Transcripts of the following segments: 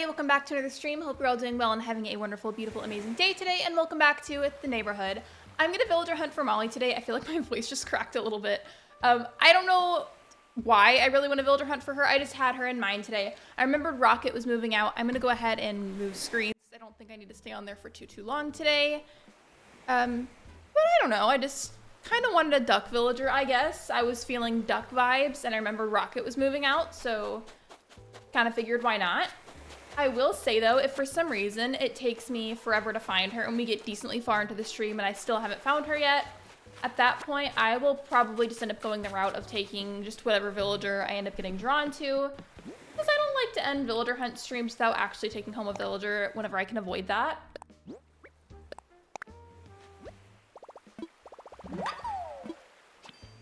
welcome back to another stream. Hope you're all doing well and having a wonderful, beautiful, amazing day today, and welcome back to The Neighborhood. I'm gonna villager hunt for Molly today. I feel like my voice just cracked a little bit. I don't know why I really want to villager hunt for her. I just had her in mind today. I remembered Rocket was moving out. I'm gonna go ahead and move screens. I don't think I need to stay on there for too long today. But I don't know. I just kind of wanted a duck villager, I guess. I was feeling duck vibes, and I remember Rocket was moving out, so kind of figured why not. I will say though, if for some reason it takes me forever to find her and we get decently far into the stream and I still haven't found her yet, at that point I will probably just end up going the route of taking just whatever villager I end up getting drawn to, because I don't like to end villager hunt streams without actually taking home a villager whenever I can avoid that.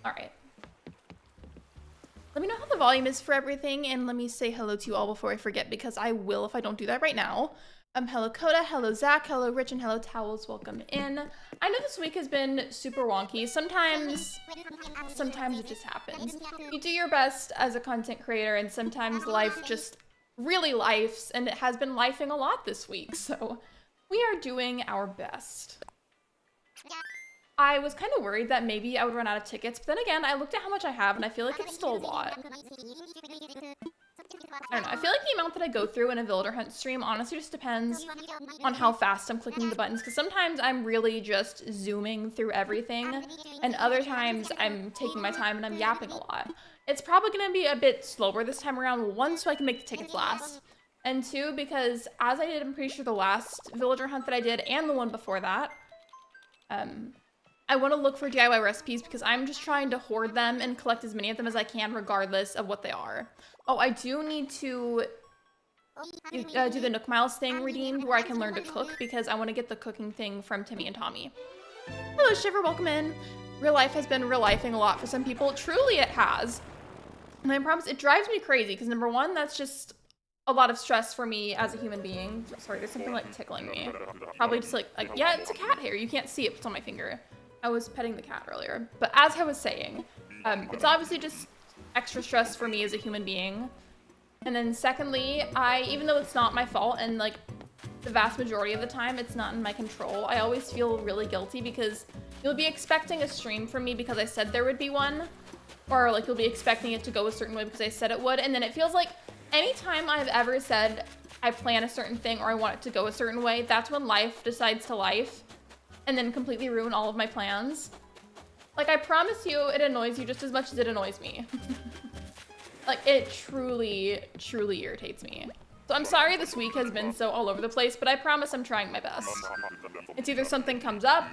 Alright. Let me know how the volume is for everything, and let me say hello to you all before I forget, because I will if I don't do that right now. Hello Coda, hello Zach, hello Rich, and hello Towels, welcome in. I know this week has been super wonky. Sometimes it just happens. You do your best as a content creator, and sometimes life just really lifes, and it has been lifing a lot this week, so we are doing our best. I was kind of worried that maybe I would run out of tickets, but then again, I looked at how much I have, and I feel like it's still a lot. I don't know, I feel like the amount that I go through in a villager hunt stream honestly just depends on how fast I'm clicking the buttons, because sometimes I'm really just zooming through everything, and other times I'm taking my time and I'm yapping a lot. It's probably going to be a bit slower this time around, one, so I can make the tickets last, and two, because as I did, I'm pretty sure the last villager hunt that I did, and the one before that, I want to look for DIY recipes because I'm just trying to hoard them and collect as many of them as I can regardless of what they are. Oh, I do need to do the Nook Miles thing redeemed where I can learn to cook because I want to get the cooking thing from Timmy and Tommy. Hello Shiver, welcome in. Real life has been real lifing a lot for some people. Truly it has. And I promise it drives me crazy because number one, that's just a lot of stress for me as a human being. Sorry, there's something like tickling me. Probably just like yeah, it's a cat hair. You can't see it, it's on my finger. I was petting the cat earlier, but as I was saying, it's obviously just extra stress for me as a human being. And then secondly, even though it's not my fault and like the vast majority of the time it's not in my control, I always feel really guilty because you'll be expecting a stream from me because I said there would be one, or like you'll be expecting it to go a certain way because I said it would, and then it feels like anytime I've ever said I plan a certain thing or I want it to go a certain way, that's when life decides to life and then completely ruin all of my plans. Like, I promise you, it annoys you just as much as it annoys me. Like, it truly, truly irritates me. So I'm sorry this week has been so all over the place, but I promise I'm trying my best. It's either something comes up,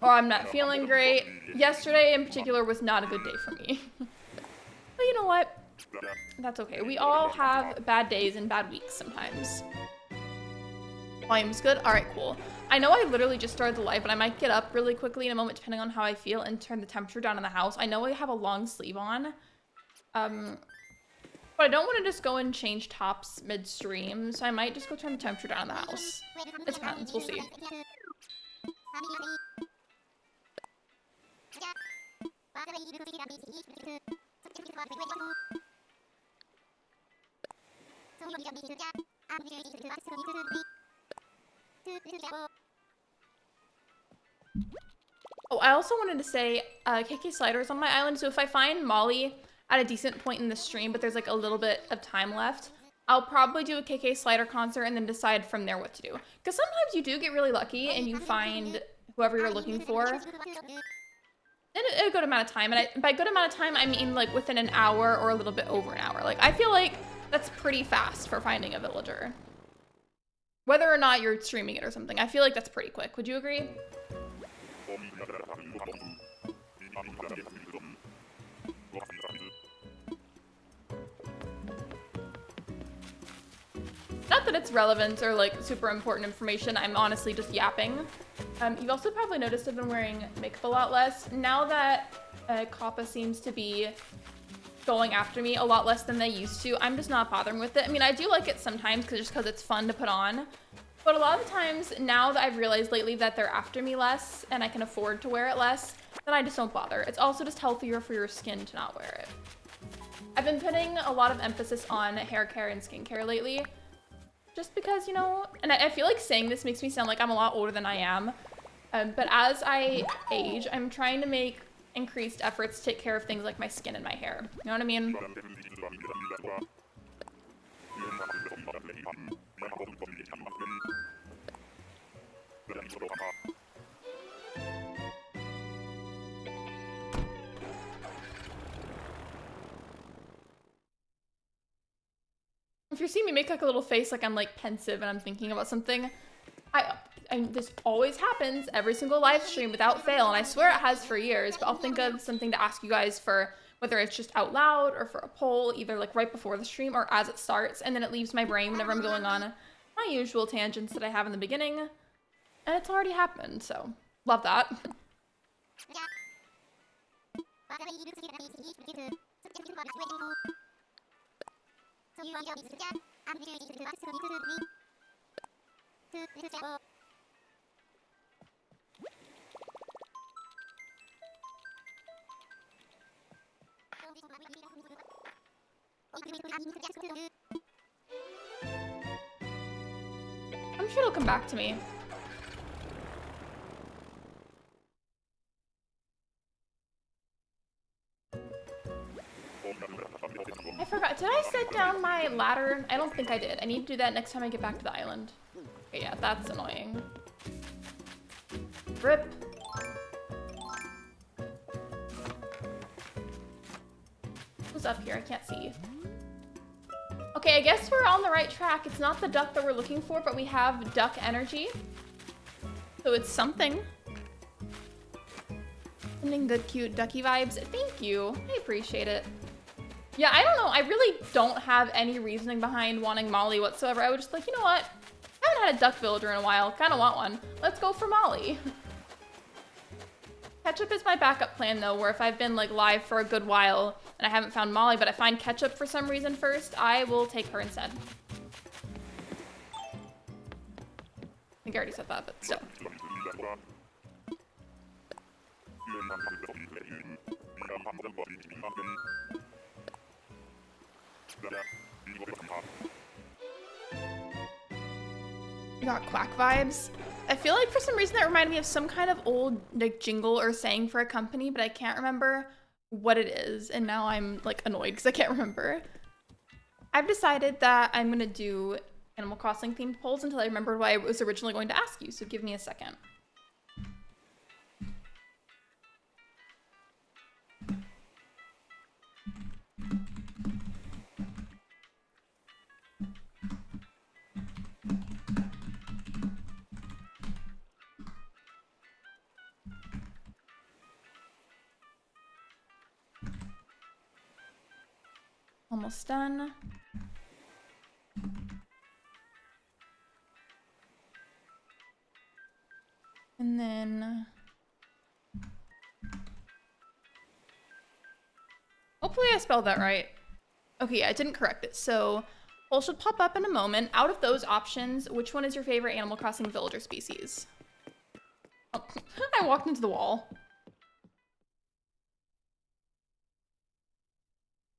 or I'm not feeling great. Yesterday, in particular, was not a good day for me. But you know what? That's okay. We all have bad days and bad weeks sometimes. Volume's good? Alright, cool. I know I literally just started the live, but I might get up really quickly in a moment depending on how I feel and turn the temperature down in the house. I know I have a long sleeve on. But I don't want to just go and change tops mid-stream, so I might just go turn the temperature down in the house. It depends, we'll see. Oh, I also wanted to say, KK Slider is on my island, so if I find Molly at a decent point in the stream, but there's like a little bit of time left, I'll probably do a KK Slider concert and then decide from there what to do. Because sometimes you do get really lucky and you find whoever you're looking for in a good amount of time. And by good amount of time, I mean like within an hour or a little bit over an hour. Like, I feel like that's pretty fast for finding a villager. Whether or not you're streaming it or something, I feel like that's pretty quick. Would you agree? Not that it's relevant or like super important information, I'm honestly just yapping. You've also probably noticed I've been wearing makeup a lot less. Now that Kappa seems to be going after me a lot less than they used to, I'm just not bothering with it. I mean, I do like it sometimes just because it's fun to put on. But a lot of the times, now that I've realized lately that they're after me less and I can afford to wear it less, then I just don't bother. It's also just healthier for your skin to not wear it. I've been putting a lot of emphasis on hair care and skincare lately. just because, you know, and I feel like saying this makes me sound like I'm a lot older than I am. But as I age, I'm trying to make increased efforts to take care of things like my skin and my hair. You know what I mean? If you see me make like a little face like I'm like pensive and I'm thinking about something, this always happens every single live stream without fail, and I swear it has for years, but I'll think of something to ask you guys for, whether it's just out loud or for a poll, either like right before the stream or as it starts, and then it leaves my brain whenever I'm going on my usual tangents that I have in the beginning, and it's already happened, so love that. I'm sure it'll come back to me. I forgot. Did I set down my ladder? I don't think I did. I need to do that next time I get back to the island. Okay, yeah, that's annoying. Rip. Who's up here? I can't see. Okay, I guess we're on the right track. It's not the duck that we're looking for, but we have duck energy. So it's something. Sending good, cute ducky vibes. Thank you. I appreciate it. Yeah, I don't know. I really don't have any reasoning behind wanting Molly whatsoever. I was just like, you know what? I haven't had a duck villager in a while. Kind of want one. Let's go for Molly. Ketchup is my backup plan, though, where if I've been like live for a good while and I haven't found Molly, but I find Ketchup for some reason first, I will take her instead. I think I already said that, but still. You got quack vibes. I feel like for some reason that reminded me of some kind of old like jingle or saying for a company, but I can't remember what it is, and now I'm like annoyed because I can't remember. I've decided that I'm gonna do Animal Crossing themed polls until I remember what I was originally going to ask you, so give me a second. Almost done. And then hopefully I spelled that right. Okay, yeah, I didn't correct it. So poll should pop up in a moment. Out of those options, which one is your favorite Animal Crossing villager species? Oh, I walked into the wall.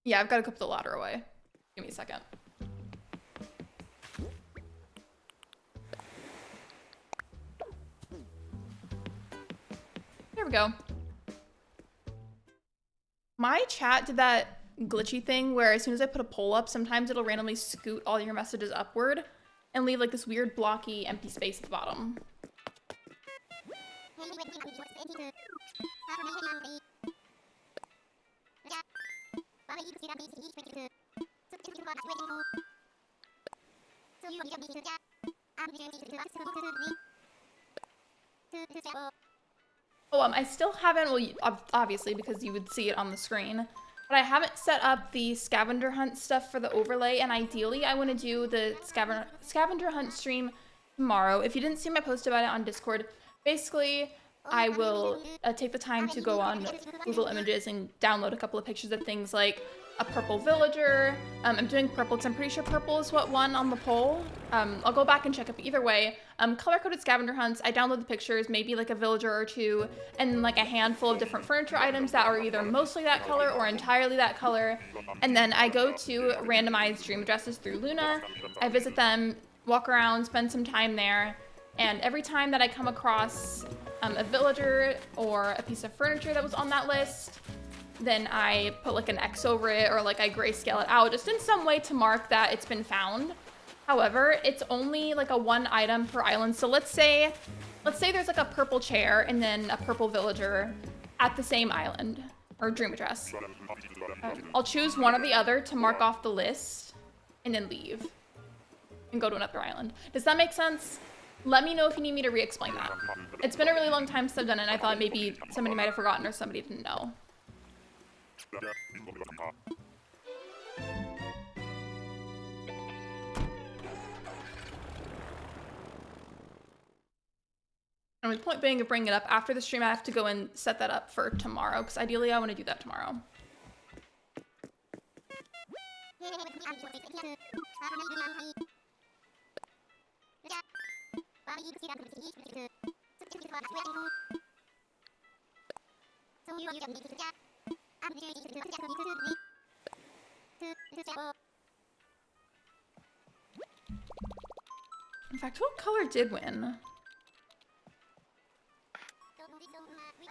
Yeah, I've got to go put the ladder away. Give me a second. There we go. My chat did that glitchy thing where as soon as I put a poll up, sometimes it'll randomly scoot all your messages upward and leave like this weird blocky empty space at the bottom. Oh, I still haven't, well, obviously because you would see it on the screen, but I haven't set up the scavenger hunt stuff for the overlay, and ideally I want to do the scavenger hunt stream tomorrow. If you didn't see my post about it on Discord, basically I will take the time to go on Google Images and download a couple of pictures of things like a purple villager. I'm doing purple because I'm pretty sure purple is what won on the poll. I'll go back and check it, but either way, color-coded scavenger hunts, I download the pictures, maybe like a villager or two, and like a handful of different furniture items that are either mostly that color or entirely that color, and then I go to randomized dream addresses through Luna, I visit them, walk around, spend some time there, and every time that I come across a villager or a piece of furniture that was on that list, then I put like an X over it or like I grayscale it out just in some way to mark that it's been found. However, it's only like a 1 item per island. So let's say there's like a purple chair and then a purple villager at the same island or dream address. I'll choose one or the other to mark off the list and then leave and go to another island. Does that make sense? Let me know if you need me to re-explain that. It's been a really long time since I've done it, and I thought maybe somebody might have forgotten or somebody didn't know. And the point being of bringing it up, after the stream I have to go and set that up for tomorrow, because ideally I want to do that tomorrow. In fact, what color did win?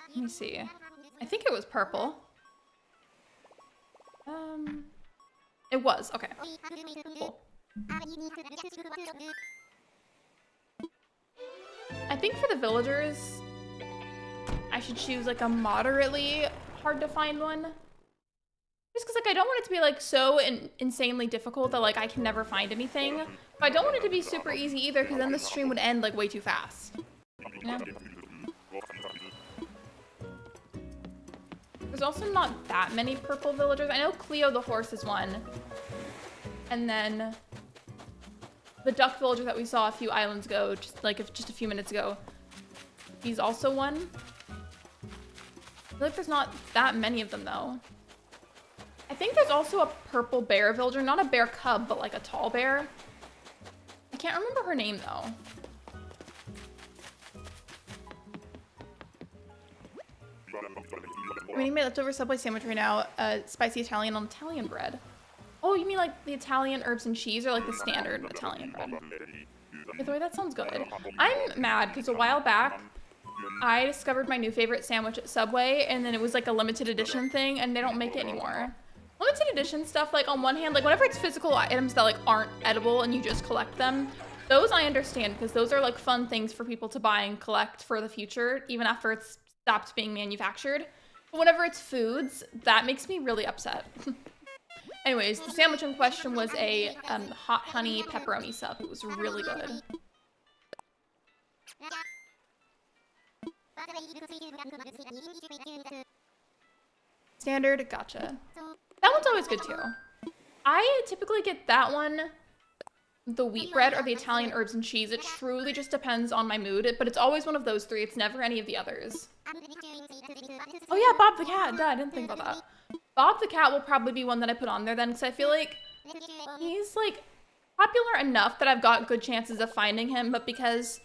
Let me see. I think it was purple. It was. Okay. Cool. I think for the villagers, I should choose like a moderately hard to find one. Just because like I don't want it to be like so insanely difficult that like I can never find anything. But I don't want it to be super easy either because then the stream would end like way too fast. You know? There's also not that many purple villagers. I know Cleo the horse is one. And then the duck villager that we saw a few islands ago, just a few minutes ago, he's also one. I feel like there's not that many of them though. I think there's also a purple bear villager, not a bear cub, but like a tall bear. I can't remember her name though. I'm eating my leftover Subway sandwich right now, spicy Italian on Italian bread. Oh, you mean like the Italian herbs and cheese or like the standard Italian bread? By the way, that sounds good. I'm mad because a while back, I discovered my new favorite sandwich at Subway and then it was like a limited edition thing and they don't make it anymore. Limited edition stuff, like on one hand, like whenever it's physical items that like aren't edible and you just collect them, those I understand because those are like fun things for people to buy and collect for the future, even after it's stopped being manufactured. But whenever it's foods, that makes me really upset. Anyways, the sandwich in question was a hot honey pepperoni sub. It was really good. Standard, gotcha. That one's always good too. I typically get that one, the wheat bread or the Italian herbs and cheese. It truly just depends on my mood, but it's always one of those three. It's never any of the others. Oh yeah, Bob the cat. Duh, I didn't think about that. Bob the cat will probably be one that I put on there then, because I feel like he's like popular enough that I've got good chances of finding him, but because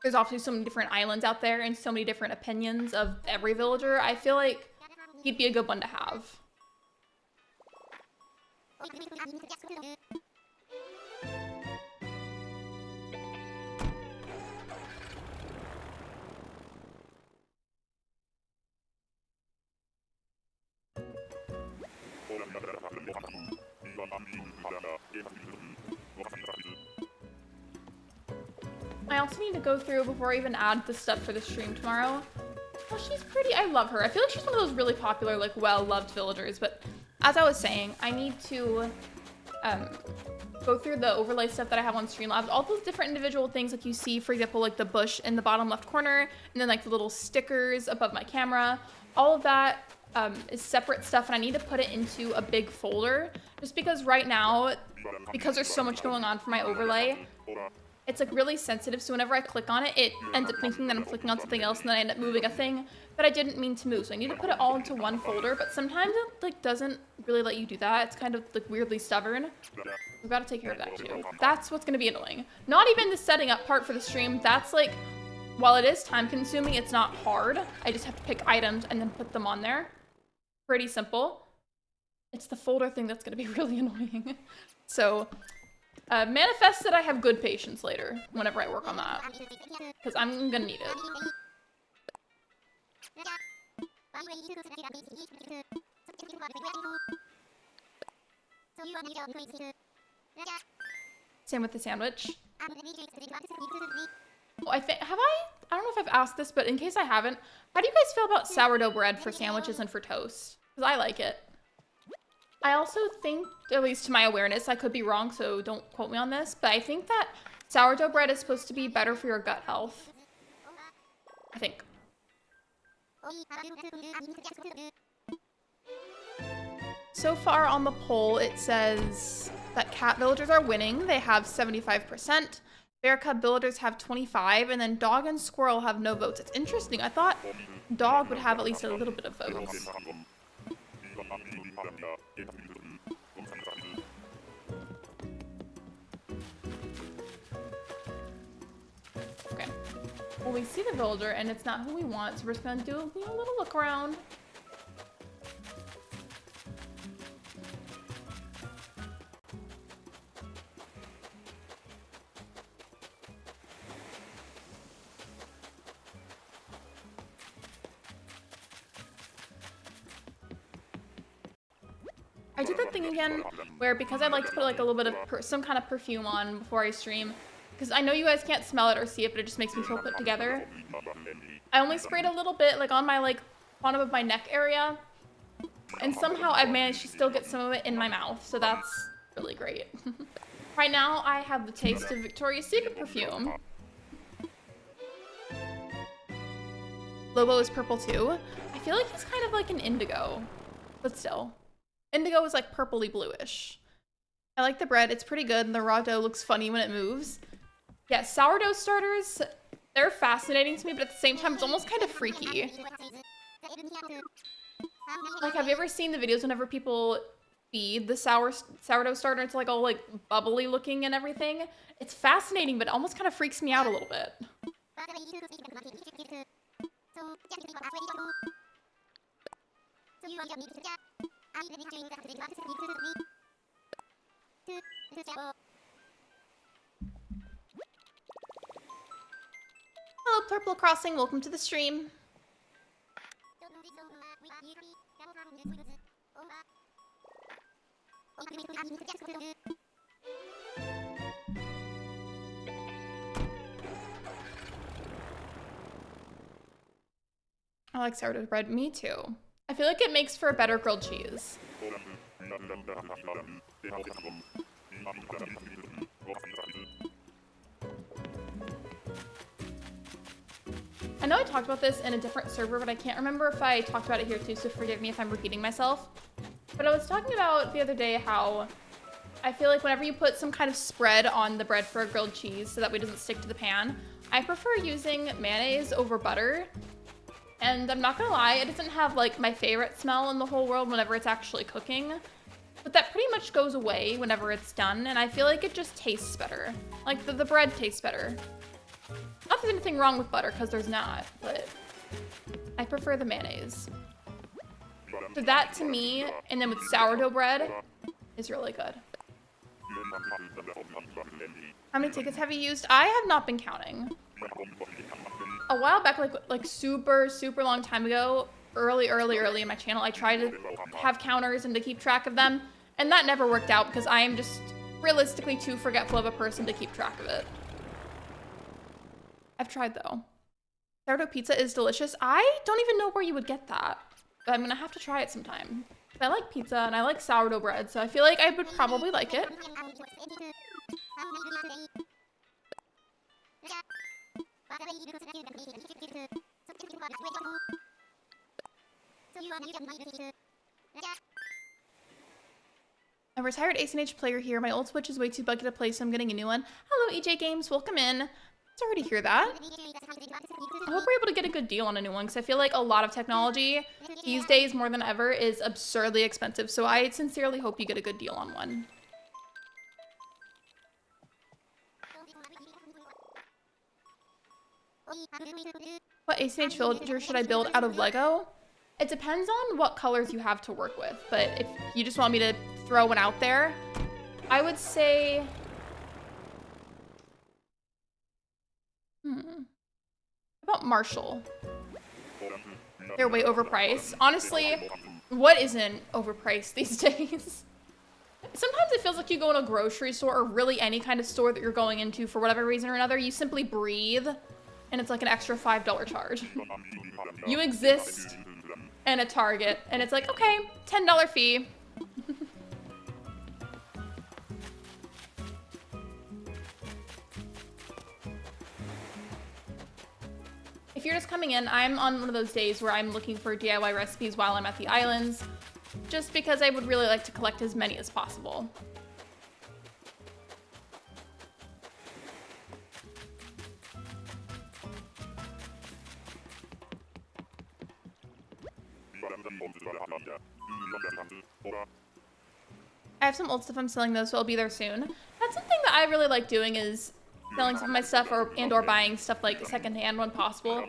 there's obviously so many different islands out there and so many different opinions of every villager, I feel like he'd be a good one to have. I also need to go through before I even add the stuff for the stream tomorrow. Oh, she's pretty. I love her. I feel like she's one of those really popular, like, well-loved villagers. But as I was saying, I need to go through the overlay stuff that I have on Streamlabs. All those different individual things like you see, for example, like the bush in the bottom left corner, and then like the little stickers above my camera. All of that is separate stuff, and I need to put it into a big folder. Just because right now, because there's so much going on for my overlay, it's like really sensitive, so whenever I click on it, it ends up thinking that I'm clicking on something else, and then I end up moving a thing that I didn't mean to move. So I need to put it all into one folder, but sometimes it like doesn't really let you do that. It's kind of like weirdly stubborn. We've got to take care of that too. That's what's going to be annoying. Not even the setting up part for the stream. That's like, while it is time consuming, it's not hard. I just have to pick items and then put them on there. Pretty simple. It's the folder thing that's going to be really annoying. So Manifest that I have good patience later, whenever I work on that. Because I'm gonna need it. Same with the sandwich. Oh, I don't know if I've asked this, but in case I haven't, how do you guys feel about sourdough bread for sandwiches and for toast? Because I like it. I also think, at least to my awareness, I could be wrong, so don't quote me on this, but I think that sourdough bread is supposed to be better for your gut health. I think. So far on the poll, it says that cat villagers are winning. They have 75%. Bear cub villagers have 25%, and then dog and squirrel have no votes. It's interesting. I thought dog would have at least a little bit of votes. Okay. Well, we see the villager, and it's not who we want, so we're just gonna do a little look around. I did that thing again where, because I like to put like a little bit of some kind of perfume on before I stream, because I know you guys can't smell it or see it, but it just makes me feel put together. I only sprayed a little bit like on my bottom of my neck area, and somehow I've managed to still get some of it in my mouth, so that's really great. Right now I have the taste of Victoria's Secret perfume. Lobo is purple too. I feel like he's kind of like an indigo, but still. Indigo is like purpley bluish. I like the bread, it's pretty good, and the raw dough looks funny when it moves. Yeah, sourdough starters, they're fascinating to me, but at the same time, it's almost kind of freaky. Like, have you ever seen the videos whenever people feed the sourdough starter? It's like all like bubbly looking and everything. It's fascinating, but it almost kind of freaks me out a little bit. Hello, Purple Crossing. Welcome to the stream. I like sourdough bread. Me too. I feel like it makes for a better grilled cheese. I know I talked about this in a different server, but I can't remember if I talked about it here too, so forgive me if I'm repeating myself. But I was talking about the other day how I feel like whenever you put some kind of spread on the bread for a grilled cheese so that way it doesn't stick to the pan, I prefer using mayonnaise over butter. And I'm not gonna lie, it doesn't have like my favorite smell in the whole world whenever it's actually cooking. But that pretty much goes away whenever it's done, and I feel like it just tastes better. Like the bread tastes better. Not that there's anything wrong with butter, because there's not, but I prefer the mayonnaise. So that to me, and then with sourdough bread, is really good. How many tickets have you used? I have not been counting. A while back, like super long time ago, early in my channel, I tried to have counters and to keep track of them, and that never worked out because I am just realistically too forgetful of a person to keep track of it. I've tried though. Sourdough pizza is delicious. I don't even know where you would get that, but I'm gonna have to try it sometime. I like pizza and I like sourdough bread, so I feel like I would probably like it. A retired acnh player here. My old Switch is way too buggy to play, so I'm getting a new one. Hello, EJ Games. Welcome in. Sorry to hear that. I hope we're able to get a good deal on a new one, because I feel like a lot of technology these days, more than ever, is absurdly expensive. So I sincerely hope you get a good deal on one. What acnh villager should I build out of Lego? It depends on what colors you have to work with, but if you just want me to throw one out there, I would say About Marshall. They're way overpriced. Honestly, what isn't overpriced these days? Sometimes it feels like you go in a grocery store or really any kind of store that you're going into for whatever reason or another, you simply breathe and it's like an extra $5 charge. You exist in a Target and it's like, okay, $10 fee. If you're just coming in, I'm on one of those days where I'm looking for DIY recipes while I'm at the islands, just because I would really like to collect as many as possible. I have some old stuff I'm selling though, so I'll be there soon. That's something that I really like doing, is selling some of my stuff or buying stuff like secondhand when possible.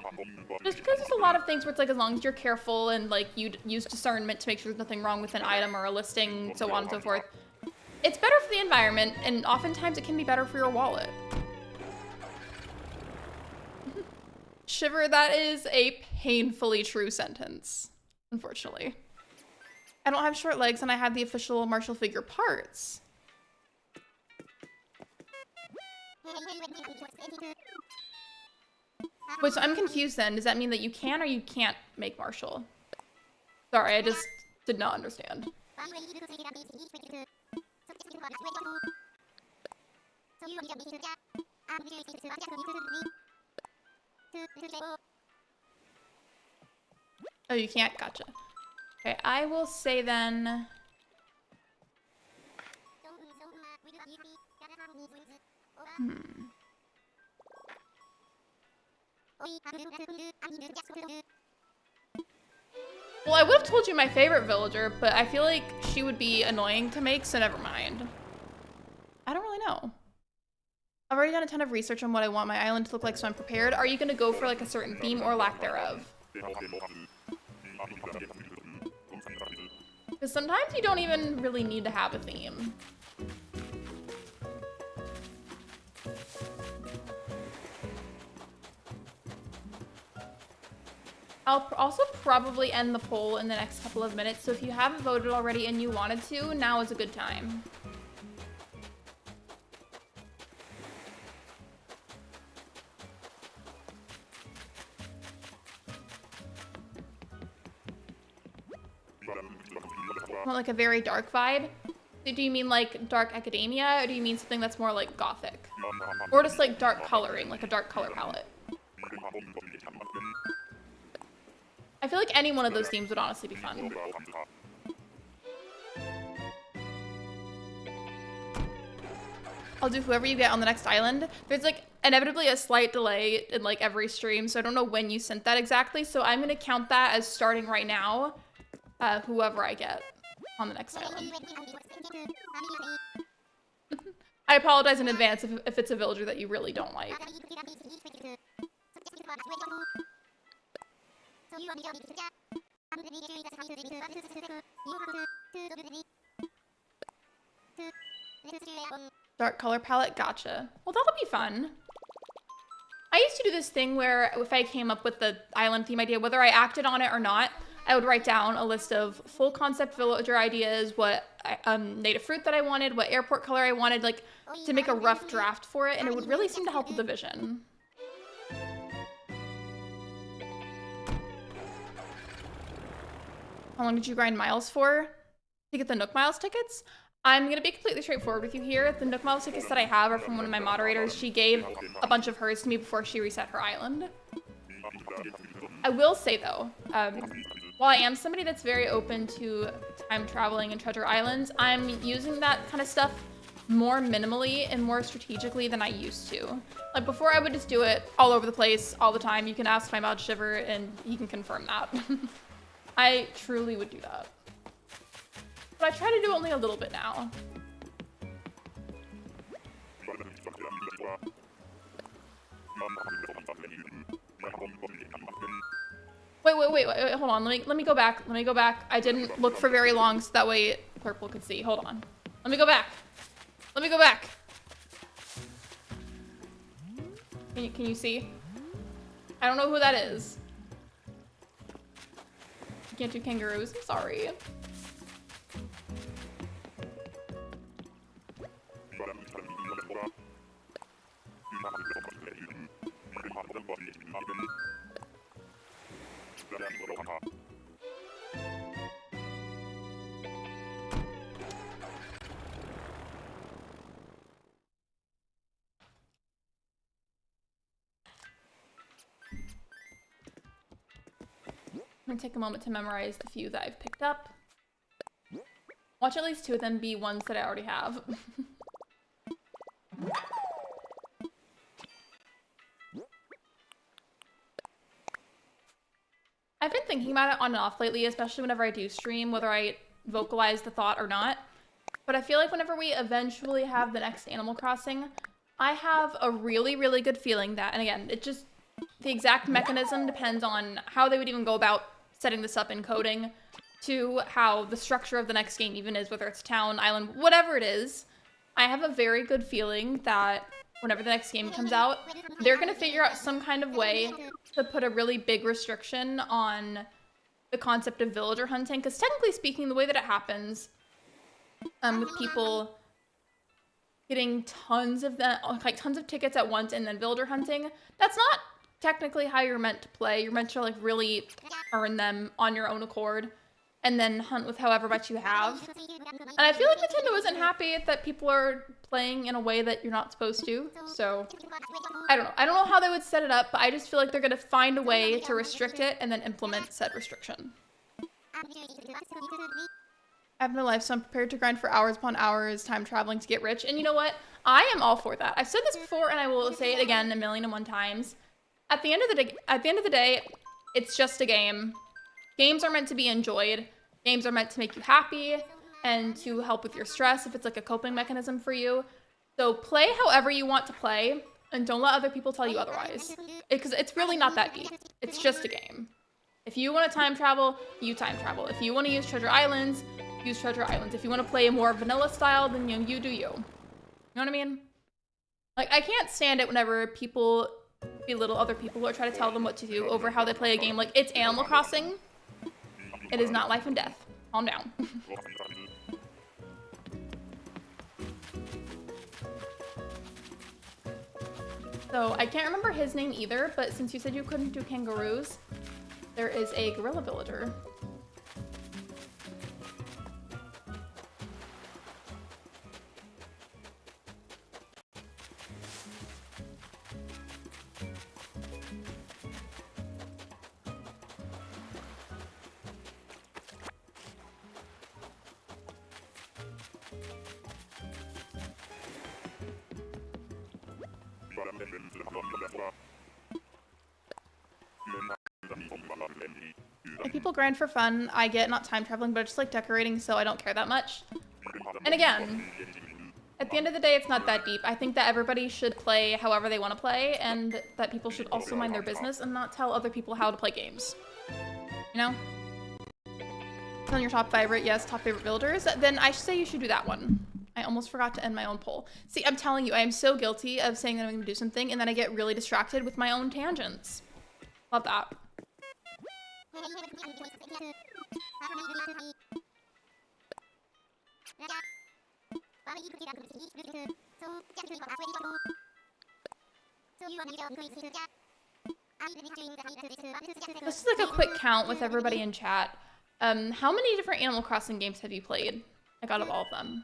Just because there's a lot of things where it's like, as long as you're careful and like you use discernment to make sure there's nothing wrong with an item or a listing, so on and so forth, it's better for the environment, and oftentimes it can be better for your wallet. Shiver, that is a painfully true sentence, unfortunately. I don't have short legs and I have the official Marshall figure parts. Wait, so I'm confused then. Does that mean that you can or you can't make Marshall? Sorry, I just did not understand. Oh, you can't? Gotcha. Okay, I will say then... Well, I would have told you my favorite villager, but I feel like she would be annoying to make, so never mind. I don't really know. I've already done a ton of research on what I want my island to look like, so I'm prepared. Are you going to go for like a certain theme or lack thereof? Because sometimes you don't even really need to have a theme. I'll also probably end the poll in the next couple of minutes, so if you haven't voted already and you wanted to, now is a good time. Want like a very dark vibe? Do you mean like dark academia, or do you mean something that's more like gothic? Or just like dark coloring, like a dark color palette? I feel like any one of those themes would honestly be fun. I'll do whoever you get on the next island. There's like inevitably a slight delay in like every stream, so I don't know when you sent that exactly, so I'm gonna count that as starting right now, whoever I get on the next island. I apologize in advance if it's a villager that you really don't like. Dark color palette, gotcha. Well, that'll be fun. I used to do this thing where if I came up with the island theme idea, whether I acted on it or not, I would write down a list of full concept villager ideas, what native fruit that I wanted, what airport color I wanted, like to make a rough draft for it, and it would really seem to help with the vision. How long did you grind miles for to get the Nook Miles tickets? I'm gonna be completely straightforward with you here. The Nook Miles tickets that I have are from one of my moderators. She gave a bunch of hers to me before she reset her island. I will say though, while I am somebody that's very open to time traveling and treasure islands, I'm using that kind of stuff more minimally and more strategically than I used to. Like before, I would just do it all over the place, all the time. You can ask my mod Shiver and he can confirm that. I truly would do that. But I try to do only a little bit now. Wait, hold on. Let me go back. Let me go back. I didn't look for very long so that way Purple could see. Hold on. Let me go back. Let me go back. Can you see? I don't know who that is. You can't do kangaroos. I'm sorry. I'm gonna take a moment to memorize the few that I've picked up. Watch at least 2 of them be ones that I already have. I've been thinking about it on and off lately, especially whenever I do stream, whether I vocalize the thought or not. But I feel like whenever we eventually have the next Animal Crossing, I have a really, really good feeling that, and again, it just, the exact mechanism depends on how they would even go about setting this up in coding, to how the structure of the next game even is, whether it's town, island, whatever it is. I have a very good feeling that whenever the next game comes out, they're going to figure out some kind of way to put a really big restriction on the concept of villager hunting, because technically speaking, the way that it happens, with people getting tons of tickets at once and then villager hunting, that's not technically how you're meant to play. You're meant to like really earn them on your own accord and then hunt with however much you have. And I feel like Nintendo isn't happy that people are playing in a way that you're not supposed to. So I don't know. I don't know how they would set it up, but I just feel like they're gonna find a way to restrict it and then implement said restriction. I have no life, so I'm prepared to grind for hours upon hours, time traveling to get rich. And you know what? I am all for that. I've said this before and I will say it again 1,000,001 times. At the end of the day, it's just a game. Games are meant to be enjoyed. Games are meant to make you happy and to help with your stress if it's like a coping mechanism for you. So play however you want to play and don't let other people tell you otherwise. Because it's really not that deep. It's just a game. If you want to time travel, you time travel. If you want to use Treasure Islands, use Treasure Islands. If you want to play a more vanilla style, then you do you. You know what I mean? Like, I can't stand it whenever people belittle other people or try to tell them what to do over how they play a game. Like, it's Animal Crossing. It is not life and death. Calm down. So, I can't remember his name either, but since you said you couldn't do kangaroos, there is a gorilla villager. If people grind for fun, I get not time traveling, but I just like decorating, so I don't care that much. And again, at the end of the day, it's not that deep. I think that everybody should play however they want to play, and that people should also mind their business and not tell other people how to play games. You know? On your top favorite, yes, top favorite builders, then I should say you should do that one. I almost forgot to end my own poll. See, I'm telling you, I am so guilty of saying that I'm going to do something, and then I get really distracted with my own tangents. Love that. This is like a quick count with everybody in chat. How many different Animal Crossing games have you played? Like out of all of them.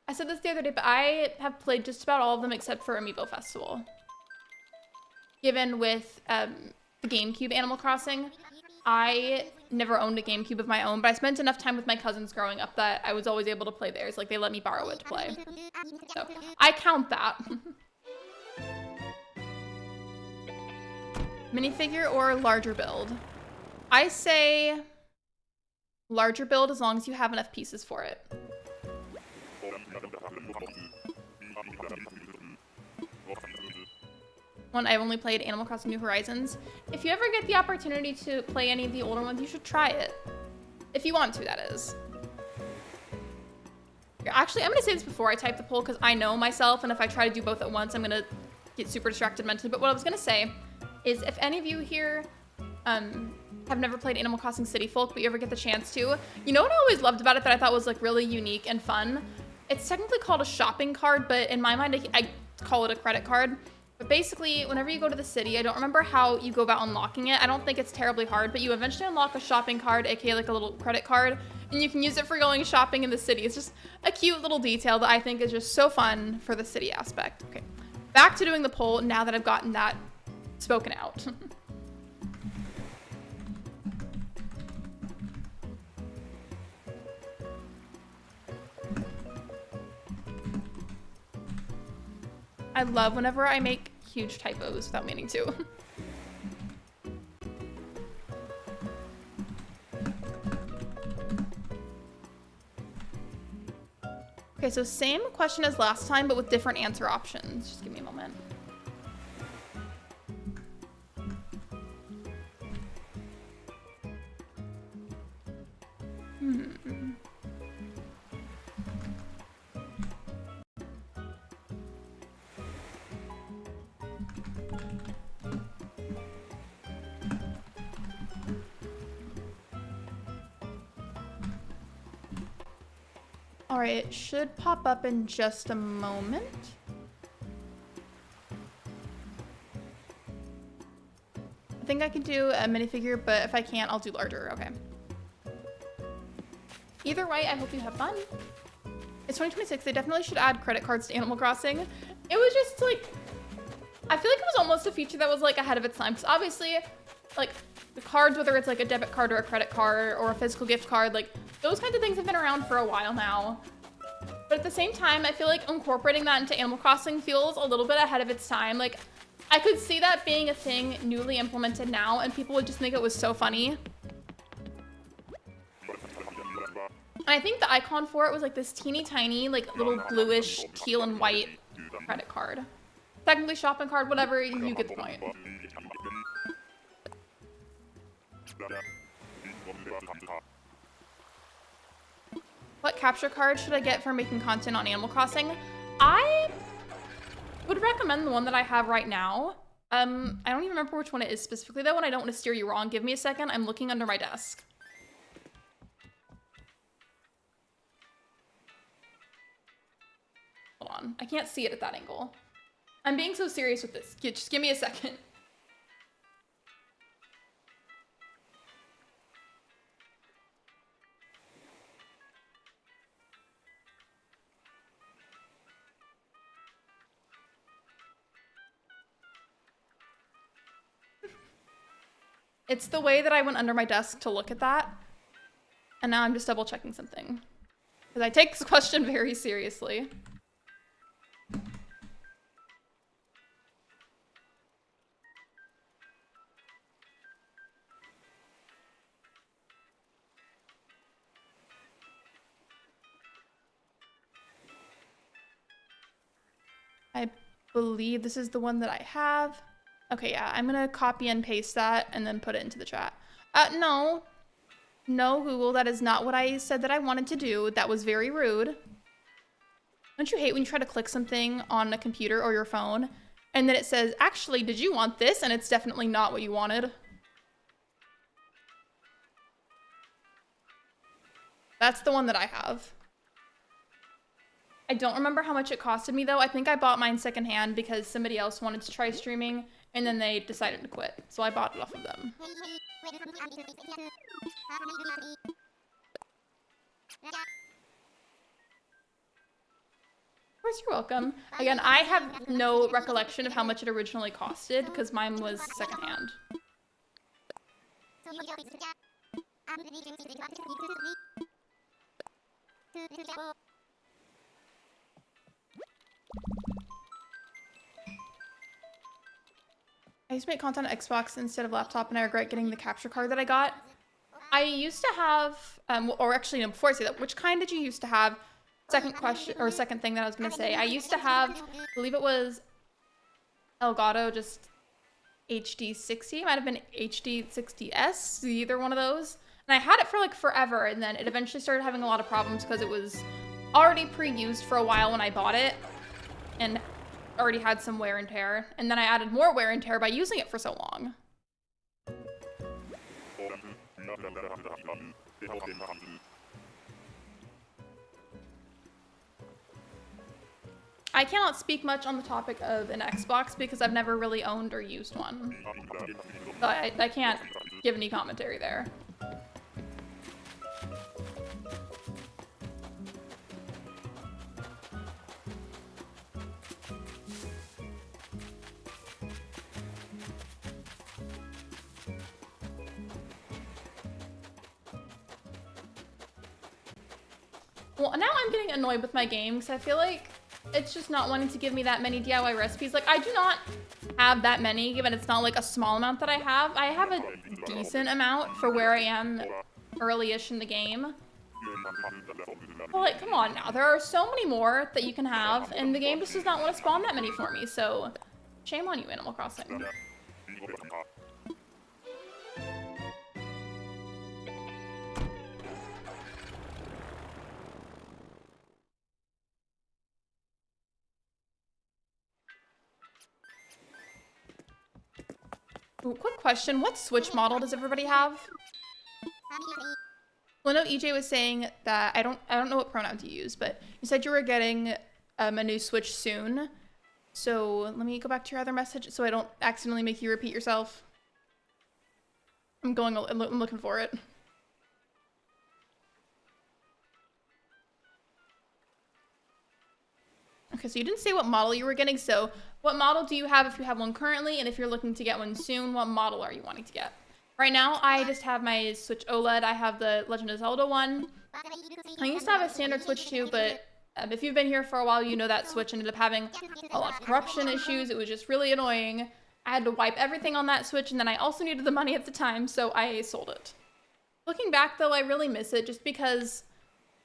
I said this the other day, but I have played just about all of them except for Amiibo Festival. Given with the GameCube Animal Crossing, I never owned a GameCube of my own, but I spent enough time with my cousins growing up that I was always able to play theirs. Like, they let me borrow it to play. So, I count that. Minifigure or larger build? I say larger build as long as you have enough pieces for it. One, I've only played Animal Crossing New Horizons. If you ever get the opportunity to play any of the older ones, you should try it. If you want to, that is. Actually, I'm gonna say this before I type the poll because I know myself, and if I try to do both at once, I'm gonna get super distracted mentally. But what I was gonna say is if any of you here have never played Animal Crossing City Folk, but you ever get the chance to, you know what I always loved about it that I thought was like really unique and fun? It's technically called a shopping card, but in my mind, I call it a credit card. But basically, whenever you go to the city, I don't remember how you go about unlocking it. I don't think it's terribly hard, but you eventually unlock a shopping card, aka like a little credit card, and you can use it for going shopping in the city. It's just a cute little detail that I think is just so fun for the city aspect. Okay, back to doing the poll now that I've gotten that spoken out. I love whenever I make huge typos without meaning to. Okay, so same question as last time, but with different answer options. Just give me a moment. All right, it should pop up in just a moment. I think I can do a minifigure, but if I can't, I'll do larger. Okay. Either way, I hope you have fun. It's 2026. They definitely should add credit cards to Animal Crossing. It was just like, I feel like it was almost a feature that was like ahead of its time. Because obviously, like the cards, whether it's like a debit card or a credit card or a physical gift card, like those kinds of things have been around for a while now. But at the same time, I feel like incorporating that into Animal Crossing feels a little bit ahead of its time. Like, I could see that being a thing newly implemented now, and people would just think it was so funny. And I think the icon for it was like this teeny tiny, like little bluish, teal and white credit card. Technically shopping card, whatever, you get the point. What capture card should I get for making content on Animal Crossing? I would recommend the one that I have right now. I don't even remember which one it is specifically though, and I don't want to steer you wrong. Give me a second. I'm looking under my desk. Hold on. I can't see it at that angle. I'm being so serious with this. Just give me a second. It's the way that I went under my desk to look at that. And now I'm just double checking something. Because I take this question very seriously. I believe this is the one that I have. Okay, yeah, I'm gonna copy and paste that and then put it into the chat. No. No, Google, that is not what I said that I wanted to do. That was very rude. Don't you hate when you try to click something on a computer or your phone and then it says, actually, did you want this? And it's definitely not what you wanted. That's the one that I have. I don't remember how much it costed me though. I think I bought mine secondhand because somebody else wanted to try streaming and then they decided to quit. So I bought it off of them. Of course, you're welcome. Again, I have no recollection of how much it originally costed because mine was secondhand. I used to make content on Xbox instead of laptop, and I regret getting the capture card that I got. I used to have, or actually, no, before I say that, which kind did you used to have? Second question, or second thing that I was going to say. I used to have, I believe it was Elgato, just HD60. It might have been HD60S, either one of those. And I had it for like forever, and then it eventually started having a lot of problems because it was already pre-used for a while when I bought it. And already had some wear and tear, and then I added more wear and tear by using it for so long. I cannot speak much on the topic of an Xbox because I've never really owned or used one. So I can't give any commentary there. Well, now I'm getting annoyed with my game because I feel like it's just not wanting to give me that many DIY recipes. Like, I do not have that many, given it's not like a small amount that I have. I have a decent amount for where I am early-ish in the game. But like, come on now. There are so many more that you can have, and the game just does not want to spawn that many for me, so shame on you, Animal Crossing. Ooh, quick question, what Switch model does everybody have? Well, I know EJ was saying that, I don't know what pronoun to use, but you said you were getting a new Switch soon. So let me go back to your other message so I don't accidentally make you repeat yourself. I'm looking for it. Okay, so you didn't say what model you were getting, so what model do you have if you have one currently, and if you're looking to get one soon, what model are you wanting to get? Right now, I just have my Switch OLED. I have the Legend of Zelda one. I used to have a standard Switch too, but if you've been here for a while, you know that Switch ended up having a lot of corruption issues. It was just really annoying. I had to wipe everything on that Switch, and then I also needed the money at the time, so I sold it. Looking back, though, I really miss it just because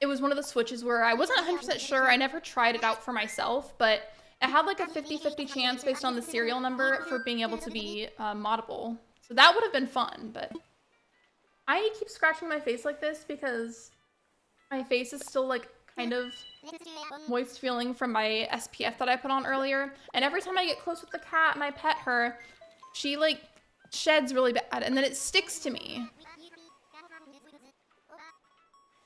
it was one of the Switches where I wasn't 100% sure. I never tried it out for myself, but it had like a 50-50 chance based on the serial number for being able to be moddable. So that would have been fun, but I keep scratching my face like this because my face is still like kind of moist feeling from my SPF that I put on earlier. And every time I get close with the cat and I pet her, she like sheds really bad and then it sticks to me.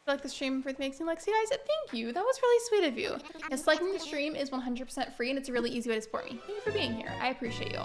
I like the stream for thanks and Lexi guys. Thank you. That was really sweet of you. Yes, liking the stream is 100% free and it's a really easy way to support me. Thank you for being here. I appreciate you.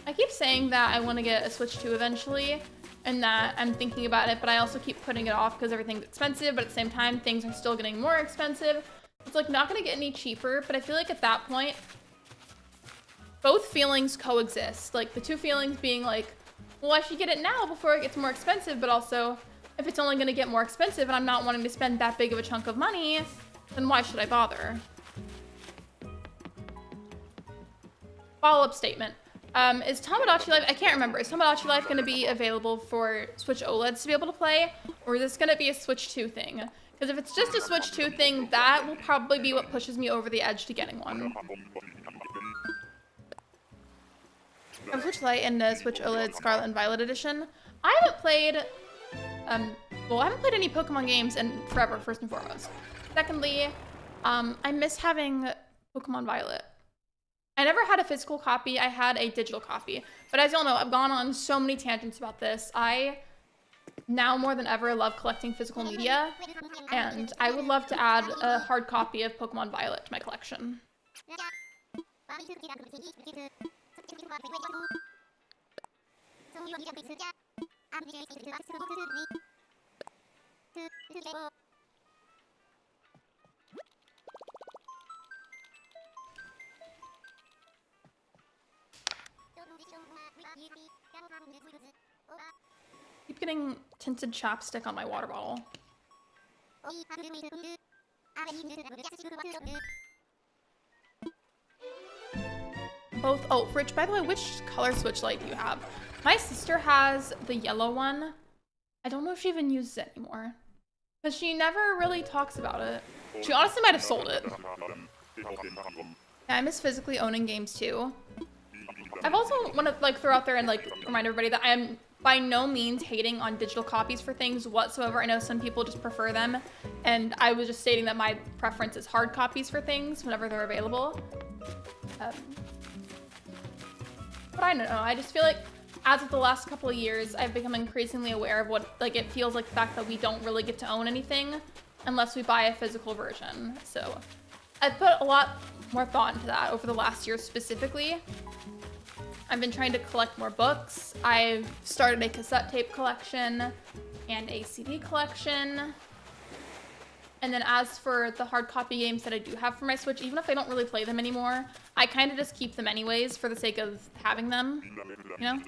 I keep saying that I want to get a Switch 2 eventually, and that I'm thinking about it, but I also keep putting it off because everything's expensive, but at the same time, things are still getting more expensive. It's like not gonna get any cheaper, but I feel like at that point, both feelings coexist. Like the two feelings being like, well, I should get it now before it gets more expensive, but also if it's only gonna get more expensive and I'm not wanting to spend that big of a chunk of money, then why should I bother? Follow-up statement. Is Tomodachi Life, I can't remember, is Tomodachi Life going to be available for Switch OLEDs to be able to play, or is this going to be a Switch 2 thing? Because if it's just a Switch 2 thing, that will probably be what pushes me over the edge to getting one. I have Switch Lite and Switch OLED Scarlet and Violet Edition. I haven't played, well, I haven't played any Pokemon games in forever, first and foremost. Secondly, I miss having Pokemon Violet. I never had a physical copy, I had a digital copy. But as y'all know, I've gone on so many tangents about this. I, now more than ever, love collecting physical media. And I would love to add a hard copy of Pokemon Violet to my collection. Keep getting tinted chapstick on my water bottle. Both, oh, Rich, by the way, which color Switch Lite do you have? My sister has the yellow one. I don't know if she even uses it anymore. Because she never really talks about it. She honestly might have sold it. Yeah, I miss physically owning games too. I've also want to like throw out there and like remind everybody that I am by no means hating on digital copies for things whatsoever. I know some people just prefer them, and I was just stating that my preference is hard copies for things whenever they're available. But I don't know, I just feel like as of the last couple of years, I've become increasingly aware of what like it feels like the fact that we don't really get to own anything unless we buy a physical version. So I've put a lot more thought into that over the last year specifically. I've been trying to collect more books. I've started a cassette tape collection and a CD collection. And then as for the hard copy games that I do have for my Switch, even if I don't really play them anymore, I kind of just keep them anyways for the sake of having them, you know?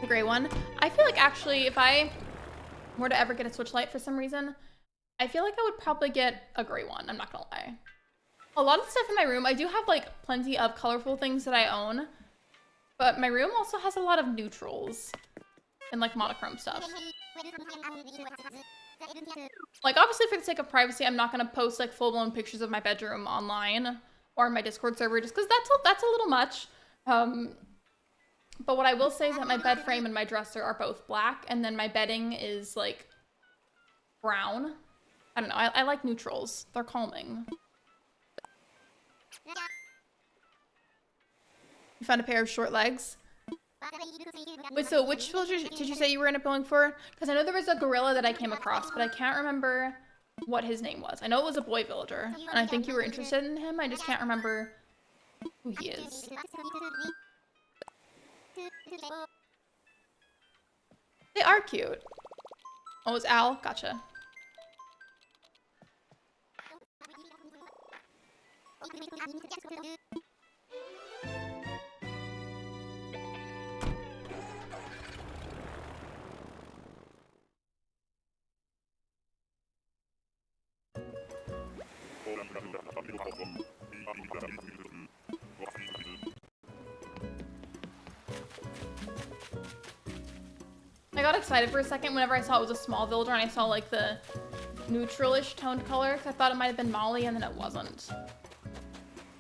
The gray one. I feel like actually if I were to ever get a Switch Lite for some reason, I feel like I would probably get a gray one, I'm not gonna lie. A lot of the stuff in my room, I do have like plenty of colorful things that I own, but my room also has a lot of neutrals and like monochrome stuff. Like obviously for the sake of privacy, I'm not gonna post like full-blown pictures of my bedroom online or my Discord server just because that's a little much. But what I will say is that my bed frame and my dresser are both black, and then my bedding is like brown. I don't know, I like neutrals. They're calming. You found a pair of short legs? Wait, so which villager did you say you were in a going for? Because I know there was a gorilla that I came across, but I can't remember what his name was. I know it was a boy villager, and I think you were interested in him. I just can't remember who he is. They are cute. Oh, it's Al? Gotcha. I got excited for a second whenever I saw it was a small villager and I saw like the neutral-ish toned color because I thought it might have been Molly and then it wasn't.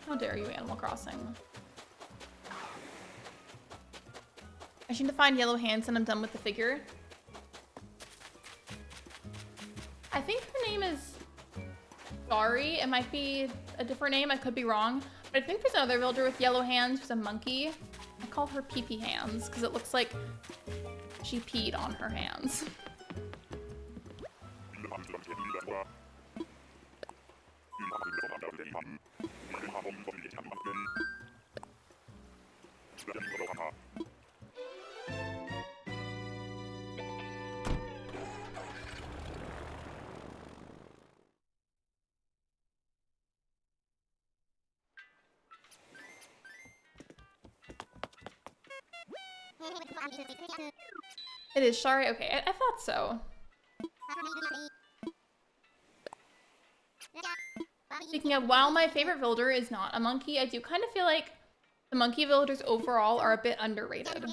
How dare you, Animal Crossing. I should find yellow hands and I'm done with the figure. I think her name is Gari. It might be a different name. I could be wrong. But I think there's another villager with yellow hands who's a monkey. I call her pee-pee hands because it looks like she peed on her hands. It is Shari? Okay, I thought so. Speaking of, while my favorite villager is not a monkey, I do kind of feel like the monkey villagers overall are a bit underrated.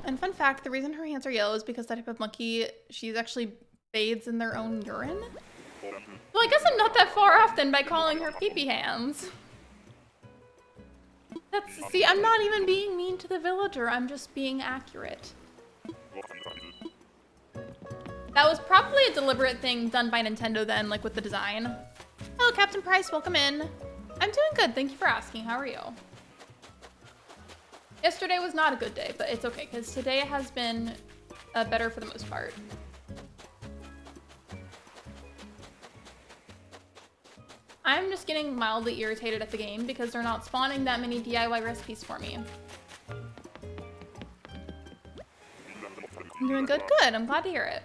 And fun fact, the reason her hands are yellow is because that type of monkey, she's actually bathes in their own urine. Well, I guess I'm not that far off then by calling her pee-pee hands. See, I'm not even being mean to the villager, I'm just being accurate. That was probably a deliberate thing done by Nintendo then, like with the design. Hello, Captain Price, welcome in. I'm doing good, thank you for asking. How are you? Yesterday was not a good day, but it's okay, because today has been better for the most part. I'm just getting mildly irritated at the game because they're not spawning that many DIY recipes for me. I'm doing good, good. I'm glad to hear it.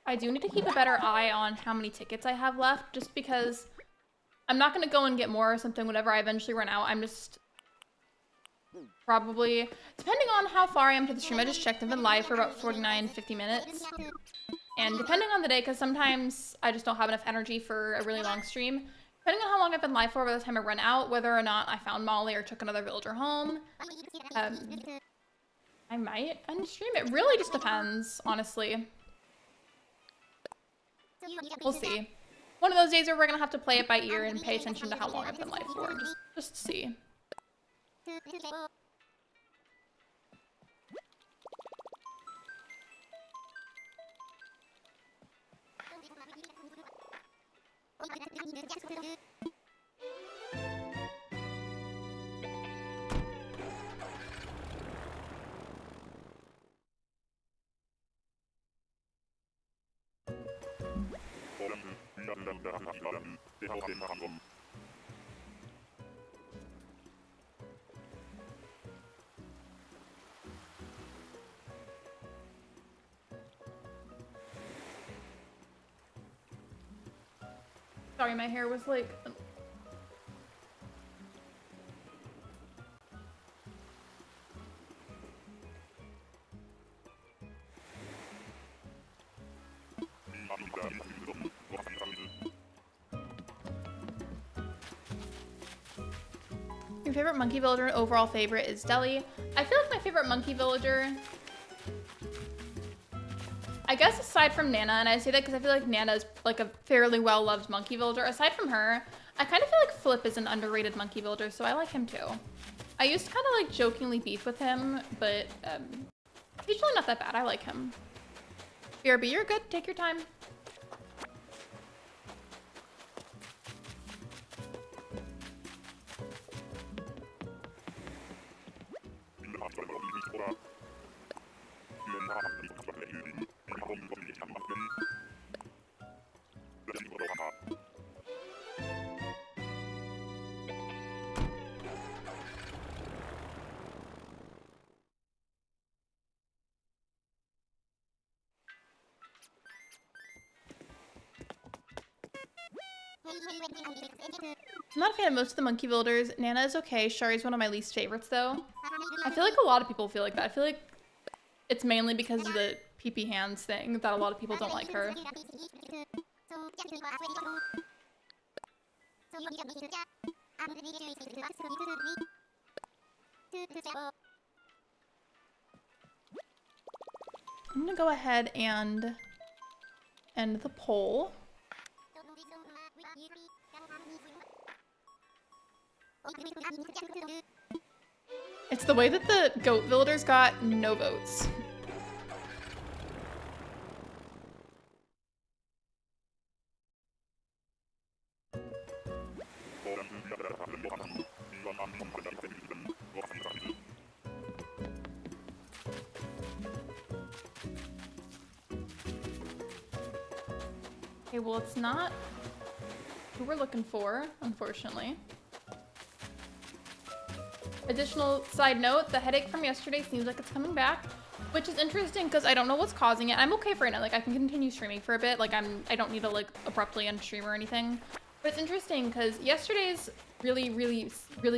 I do need to keep a better eye on how many tickets I have left, just because I'm not going to go and get more or something whenever I eventually run out. I'm just probably, depending on how far I am to the stream, I just checked, I've been live for about 49, 50 minutes. And depending on the day, because sometimes I just don't have enough energy for a really long stream, depending on how long I've been live for by the time I run out, whether or not I found Molly or took another villager home, I might end stream. It really just depends, honestly. We'll see. One of those days where we're gonna have to play it by ear and pay attention to how long I've been live for, and just see. Sorry, my hair was like... Your favorite monkey villager overall favorite is Deli. I feel like my favorite monkey villager, I guess aside from Nana, and I say that because I feel like Nana is like a fairly well-loved monkey villager. Aside from her, I kind of feel like Flip is an underrated monkey villager, so I like him too. I used to kind of like jokingly beef with him, but he's really not that bad. I like him. BRB, you're good. Take your time. I'm not a fan of most of the monkey villagers. Nana is okay. Shari's one of my least favorites though. I feel like a lot of people feel like that. I feel like it's mainly because of the pee-pee hands thing that a lot of people don't like her. I'm gonna go ahead and end the poll. It's the way that the goat villagers got no votes. Okay, well, it's not who we're looking for, unfortunately. Additional side note, the headache from yesterday seems like it's coming back, which is interesting because I don't know what's causing it. I'm okay for it now. Like, I can continue streaming for a bit. Like, I don't need to, like, abruptly unstream or anything. But it's interesting because yesterday's really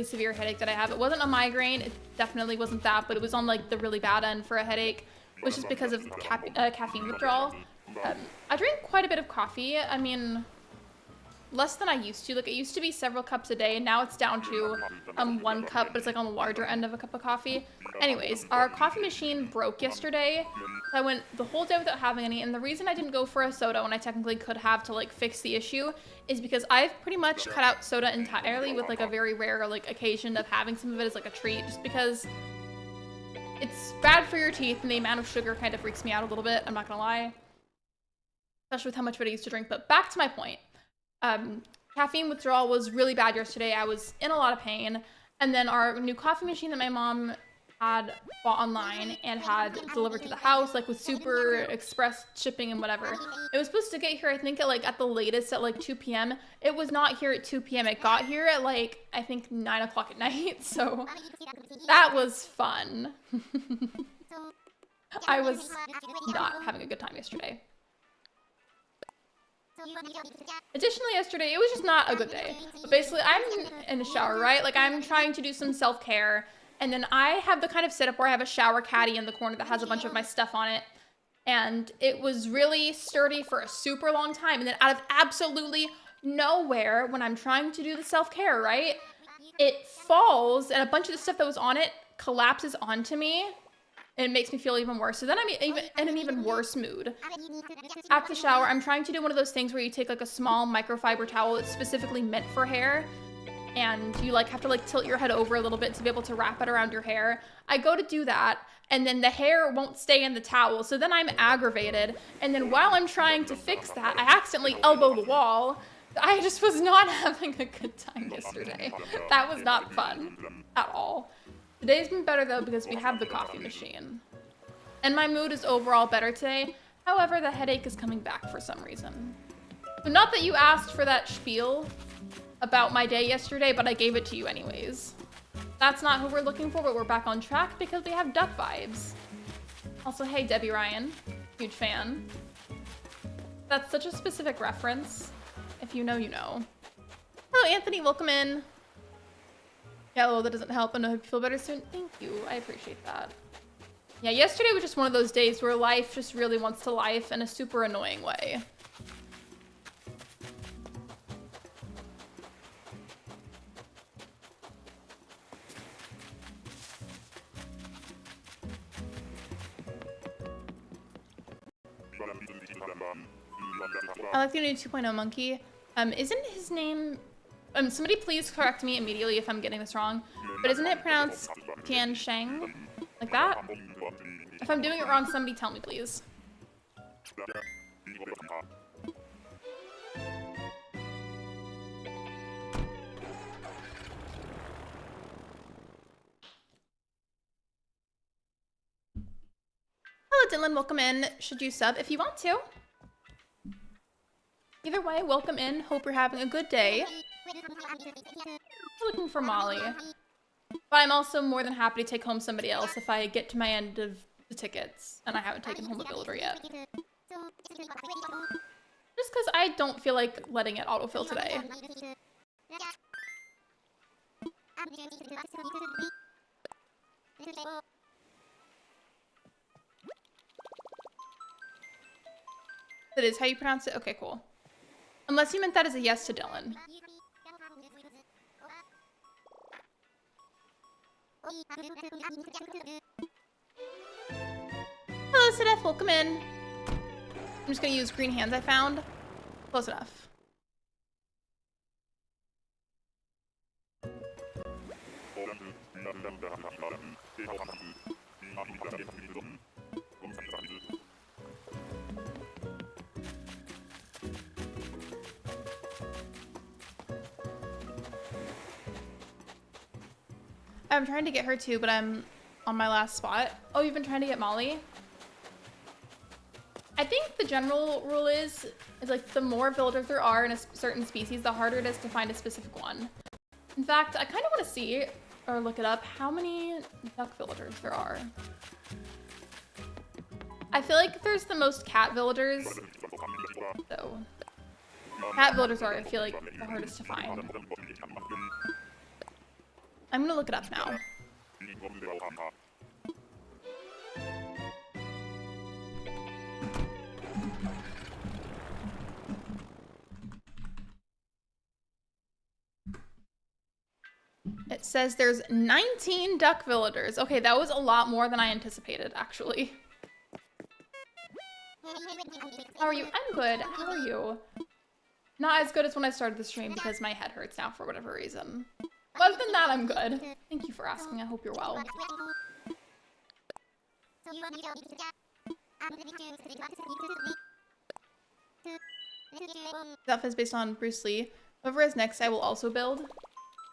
severe headache that I have, it wasn't a migraine. It definitely wasn't that, but it was on, like, the really bad end for a headache, which is because of caffeine withdrawal. I drink quite a bit of coffee. I mean, less than I used to. Like, it used to be several cups a day, and now it's down to 1 cup, but it's like on the larger end of a cup of coffee. Anyways, our coffee machine broke yesterday. I went the whole day without having any, and the reason I didn't go for a soda when I technically could have to like fix the issue is because I've pretty much cut out soda entirely, with like a very rare like occasion of having some of it as like a treat, just because it's bad for your teeth and the amount of sugar kind of freaks me out a little bit, I'm not gonna lie. Especially with how much of it I used to drink. But back to my point. Caffeine withdrawal was really bad yesterday. I was in a lot of pain. And then our new coffee machine that my mom had bought online and had delivered to the house, like with super express shipping and whatever. It was supposed to get here, I think, at the latest at like 2 p.m. It was not here at 2 p.m. It got here at like, I think 9 o'clock at night. So that was fun. I was not having a good time yesterday. Additionally, yesterday, it was just not a good day. But basically, I'm in the shower, right? Like, I'm trying to do some self-care. And then I have the kind of setup where I have a shower caddy in the corner that has a bunch of my stuff on it. And it was really sturdy for a super long time. And then out of absolutely nowhere, when I'm trying to do the self-care, right? It falls, and a bunch of the stuff that was on it collapses onto me. And it makes me feel even worse. So then I'm in an even worse mood. After the shower, I'm trying to do one of those things where you take like a small microfiber towel that's specifically meant for hair, and you like have to like tilt your head over a little bit to be able to wrap it around your hair. I go to do that, and then the hair won't stay in the towel. So then I'm aggravated. And then while I'm trying to fix that, I accidentally elbow the wall. I just was not having a good time yesterday. That was not fun at all. Today's been better though because we have the coffee machine. And my mood is overall better today. However, the headache is coming back for some reason. So not that you asked for that spiel about my day yesterday, but I gave it to you anyways. That's not who we're looking for, but we're back on track because we have duck vibes. Also, hey, Debbie Ryan, huge fan. That's such a specific reference. If you know, you know. Hello, Anthony, welcome in. Yeah, well, that doesn't help. I know you feel better soon. Thank you. I appreciate that. Yeah, yesterday was just one of those days where life just really wants to life in a super annoying way. I like the new 2.0 monkey. Isn't his name... somebody please correct me immediately if I'm getting this wrong, but isn't it pronounced Tian Sheng? Like that? If I'm doing it wrong, somebody tell me, please. Hello, Dylan. Welcome in. Should you sub if you want to? Either way, welcome in. Hope you're having a good day. I'm looking for Molly. But I'm also more than happy to take home somebody else if I get to my end of the tickets and I haven't taken home a builder yet. Just because I don't feel like letting it autofill today. That is how you pronounce it? Okay, cool. Unless you meant that as a yes to Dylan. Hello, Sidef. Welcome in. I'm just gonna use green hands I found. Close enough. I'm trying to get her too, but I'm on my last spot. Oh, you've been trying to get Molly? I think the general rule is like the more villagers there are in a certain species, the harder it is to find a specific one. In fact, I kind of want to see, or look it up, how many duck villagers there are. I feel like there's the most cat villagers, so cat villagers are, I feel like, the hardest to find. I'm gonna look it up now. It says there's 19 duck villagers. Okay, that was a lot more than I anticipated, actually. How are you? I'm good. How are you? Not as good as when I started the stream because my head hurts now for whatever reason. But other than that, I'm good. Thank you for asking. I hope you're well. Stuff is based on Bruce Lee. Whoever is next, I will also build.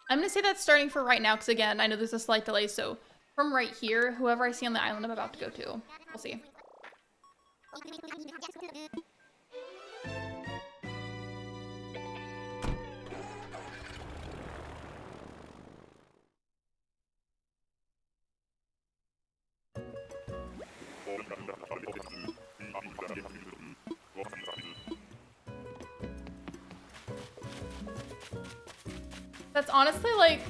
I'm gonna say that's starting for right now, because again, I know there's a slight delay, so from right here, whoever I see on the island I'm about to go to. We'll see. That's honestly, like,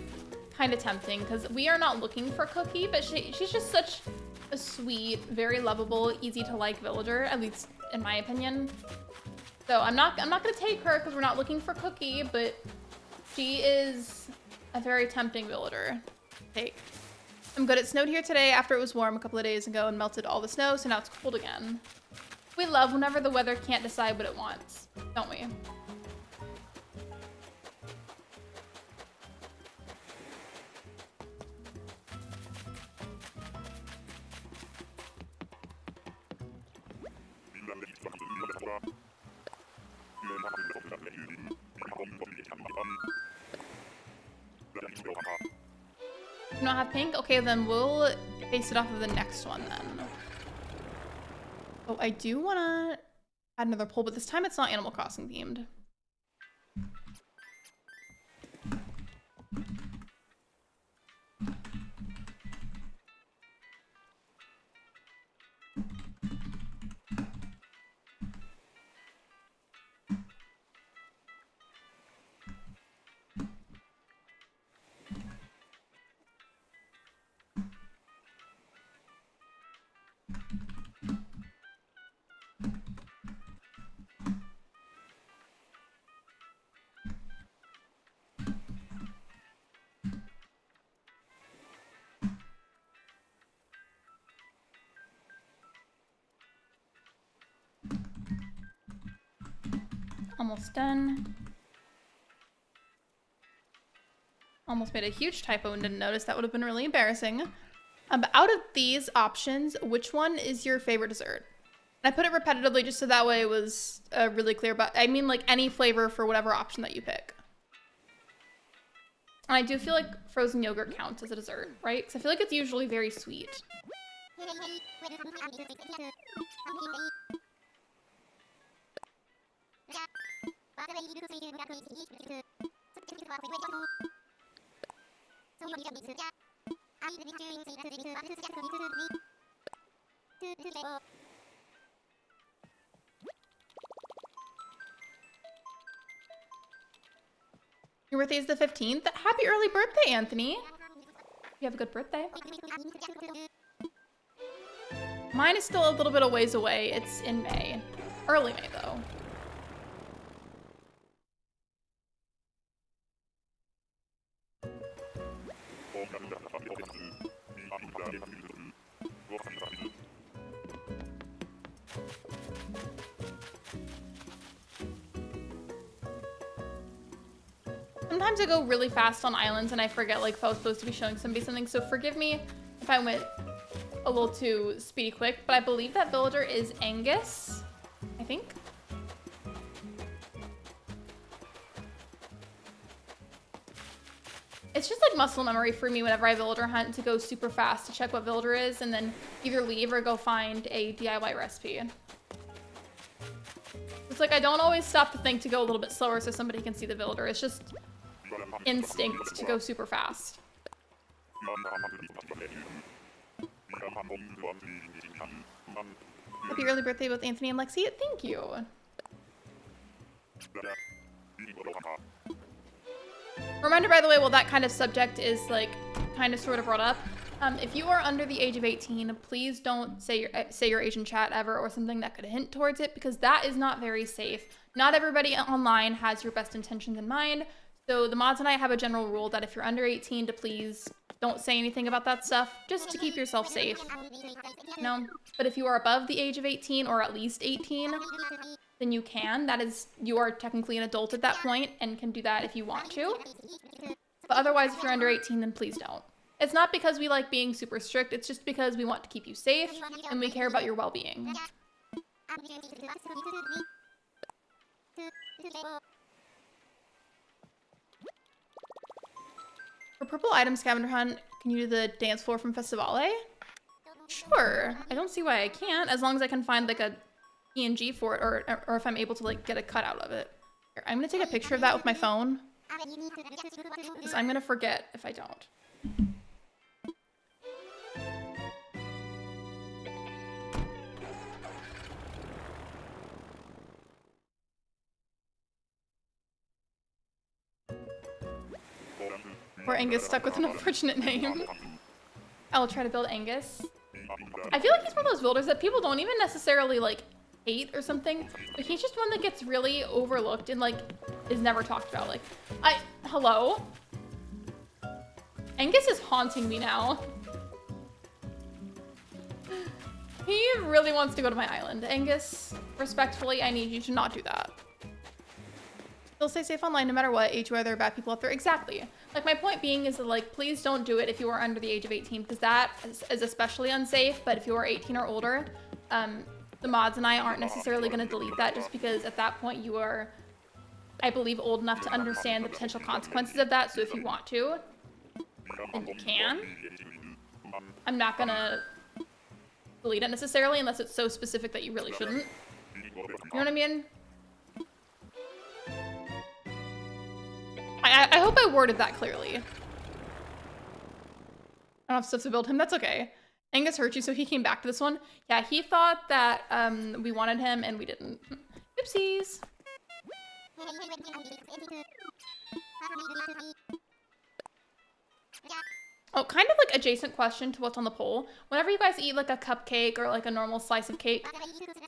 kind of tempting, because we are not looking for Cookie, but she's just such a sweet, very lovable, easy-to-like villager, at least in my opinion. So I'm not gonna take her, because we're not looking for Cookie, but she is a very tempting villager to take. I'm good. It snowed here today after it was warm a couple of days ago and melted all the snow, so now it's cold again. We love whenever the weather can't decide what it wants, don't we? Do not have pink? Okay, then we'll base it off of the next one then. Oh, I do want to add another poll, but this time it's not Animal Crossing themed. Almost done. Almost made a huge typo and didn't notice. That would have been really embarrassing. Out of these options, which one is your favorite dessert? And I put it repetitively just so that way it was really clear, but I mean like any flavor for whatever option that you pick. And I do feel like frozen yogurt counts as a dessert, right? Because I feel like it's usually very sweet. Your birthday is the 15th. Happy early birthday, Anthony. You have a good birthday. Mine is still a little bit of ways away. It's in May. Early May, though. Sometimes I go really fast on islands and I forget like if I was supposed to be showing somebody something, so forgive me if I went a little too speedy quick, but I believe that villager is Angus, I think. It's just like muscle memory for me whenever I villager hunt to go super fast to check what villager is and then either leave or go find a DIY recipe. It's like I don't always stop to think to go a little bit slower so somebody can see the villager. It's just instinct to go super fast. Happy early birthday both Anthony and Lexi. Thank you. Reminder, by the way, while that kind of subject is like kind of sort of brought up, if you are under the age of 18, please don't say your age in chat ever or something that could hint towards it, because that is not very safe. Not everybody online has your best intentions in mind. So the mods and I have a general rule that if you're under 18 to please don't say anything about that stuff, just to keep yourself safe. No, but if you are above the age of 18 or at least 18, then you can. That is, you are technically an adult at that point and can do that if you want to. But otherwise, if you're under 18, then please don't. It's not because we like being super strict, it's just because we want to keep you safe and we care about your well-being. For purple item scavenger hunt, can you do the dance floor from Festivale? Sure. I don't see why I can't, as long as I can find like a PNG for it, or if I'm able to like get a cutout of it. Here, I'm gonna take a picture of that with my phone, because I'm gonna forget if I don't. Or Angus stuck with an unfortunate name. I'll try to build Angus. I feel like he's one of those builders that people don't even necessarily like hate or something, but he's just one that gets really overlooked and like is never talked about. Like, hello? Angus is haunting me now. He really wants to go to my island. Angus, respectfully, I need you to not do that. Still stay safe online no matter what, HUR, there are bad people out there. Exactly. Like, my point being is that, like, please don't do it if you are under the age of 18, because that is especially unsafe. But if you are 18 or older, the mods and I aren't necessarily going to delete that, just because at that point you are, I believe, old enough to understand the potential consequences of that. So if you want to, then you can. I'm not going to delete it necessarily unless it's so specific that you really shouldn't. You know what I mean? I hope I worded that clearly. I don't have stuff to build him. That's okay. Angus hurt you, so he came back to this one. Yeah, he thought that we wanted him, and we didn't. Oopsies. Oh, kind of like adjacent question to what's on the poll. Whenever you guys eat like a cupcake or like a normal slice of cake,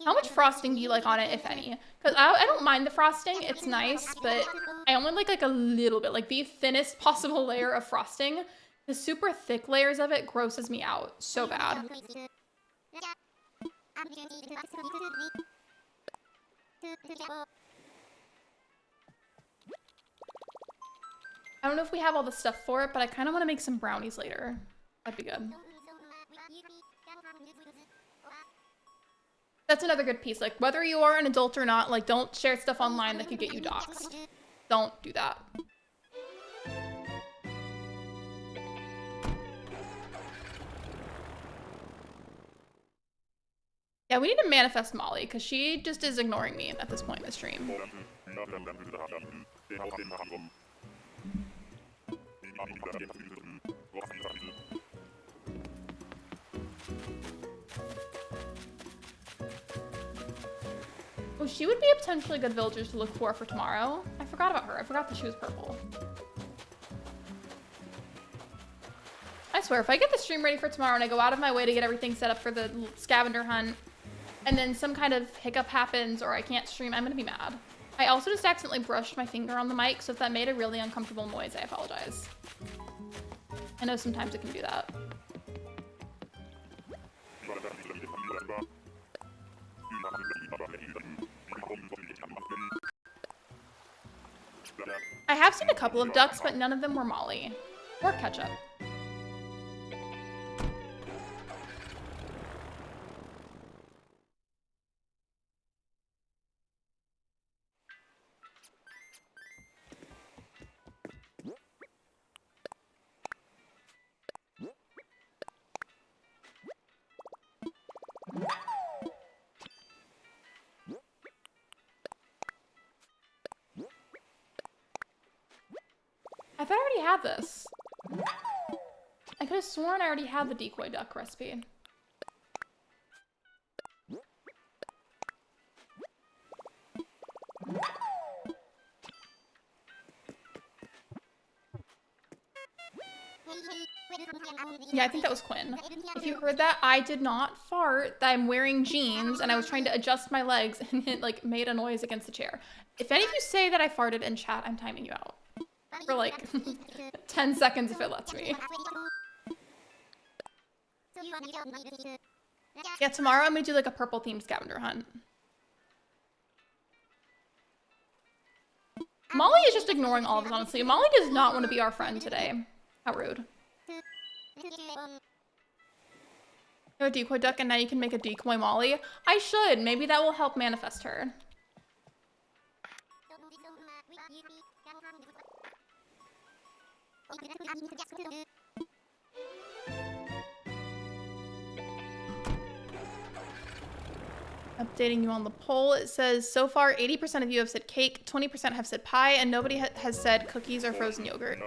how much frosting do you like on it, if any? Because I don't mind the frosting, it's nice, but I only like a little bit, like the thinnest possible layer of frosting. The super thick layers of it grosses me out so bad. I don't know if we have all the stuff for it, but I kind of want to make some brownies later. That'd be good. That's another good piece. Like, whether you are an adult or not, like, don't share stuff online that could get you doxxed. Don't do that. Yeah, we need to manifest Molly, because she just is ignoring me at this point in the stream. Oh, she would be a potentially good villager to look for tomorrow. I forgot about her. I forgot that she was purple. I swear, if I get the stream ready for tomorrow and I go out of my way to get everything set up for the scavenger hunt, and then some kind of hiccup happens or I can't stream, I'm gonna be mad. I also just accidentally brushed my finger on the mic, so if that made a really uncomfortable noise, I apologize. I know sometimes it can do that. I have seen a couple of ducks, but none of them were Molly. Or ketchup. I thought I already had this. I could have sworn I already had the decoy duck recipe. Yeah, I think that was Quinn. If you heard that, I did not fart. I'm wearing jeans and I was trying to adjust my legs and it like made a noise against the chair. If any of you say that I farted in chat, I'm timing you out. For like 10 seconds if it lets me. Yeah, tomorrow I'm gonna do like a purple themed scavenger hunt. Molly is just ignoring all of us, honestly. Molly does not want to be our friend today. How rude. You're a decoy duck and now you can make a decoy Molly. I should. Maybe that will help manifest her. Updating you on the poll. It says, so far 80% of you have said cake, 20% have said pie, and nobody has said cookies or frozen yogurt.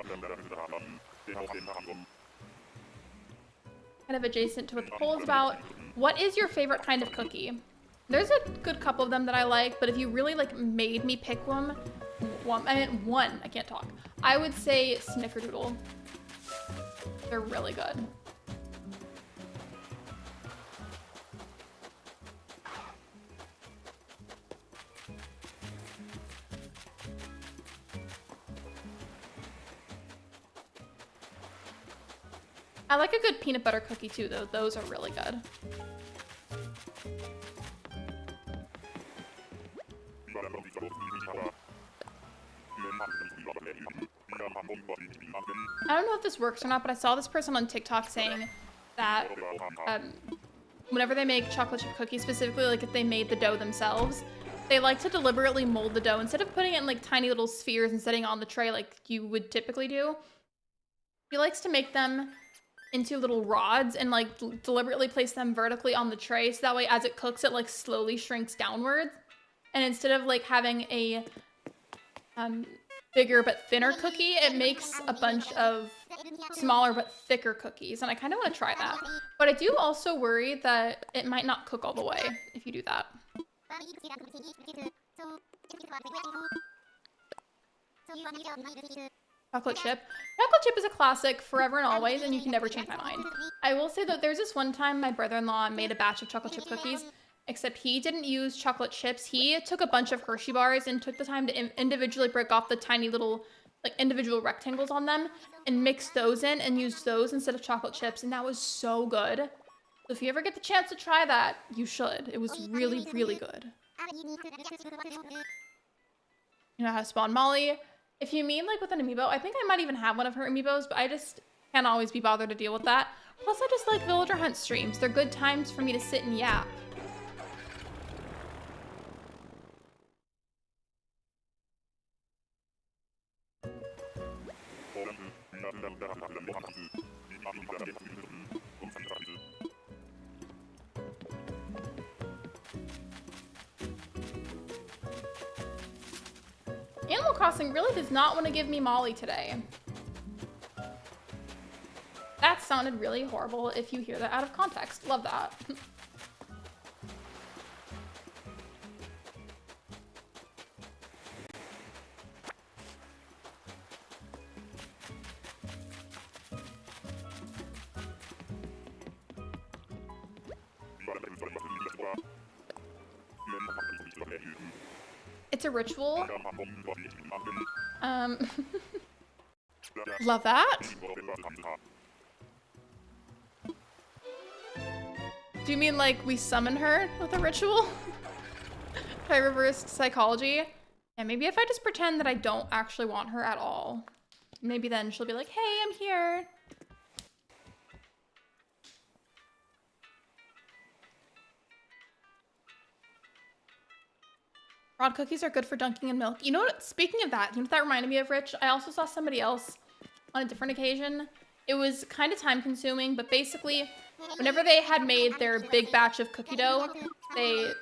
Kind of adjacent to what the poll is about. What is your favorite kind of cookie? There's a good couple of them that I like, but if you really like made me pick one, I can't talk. I would say Snickerdoodle. They're really good. I like a good peanut butter cookie too, though. Those are really good. I don't know if this works or not, but I saw this person on TikTok saying that whenever they make chocolate chip cookies, specifically like if they made the dough themselves, they like to deliberately mold the dough instead of putting it in like tiny little spheres and setting it on the tray like you would typically do. He likes to make them into little rods and like deliberately place them vertically on the tray so that way as it cooks it like slowly shrinks downwards, and instead of like having a bigger but thinner cookie, it makes a bunch of smaller but thicker cookies, and I kind of want to try that, but I do also worry that it might not cook all the way if you do that. Chocolate chip. Chocolate chip is a classic forever and always, and you can never change my mind. I will say that there's this one time my brother-in-law made a batch of chocolate chip cookies, except he didn't use chocolate chips. He took a bunch of Hershey bars and took the time to individually break off the tiny little, like, individual rectangles on them and mix those in and used those instead of chocolate chips, and that was so good. So if you ever get the chance to try that, you should. It was really, really good. You know how to spawn Molly? If you mean like with an amiibo, I think I might even have one of her amiibos, but I just can't always be bothered to deal with that. Plus, I just like villager hunt streams. They're good times for me to sit and yap. Animal Crossing really does not want to give me Molly today. That sounded really horrible if you hear that out of context. Love that. It's a ritual. Love that. Do you mean like we summon her with a ritual? Try reversed psychology. Yeah, maybe if I just pretend that I don't actually want her at all. Maybe then she'll be like, hey, I'm here. Raw cookies are good for dunking in milk. You know what? Speaking of that, you know what that reminded me of, Rich? I also saw somebody else on a different occasion. It was kind of time consuming, but basically, whenever they had made their big batch of cookie dough, they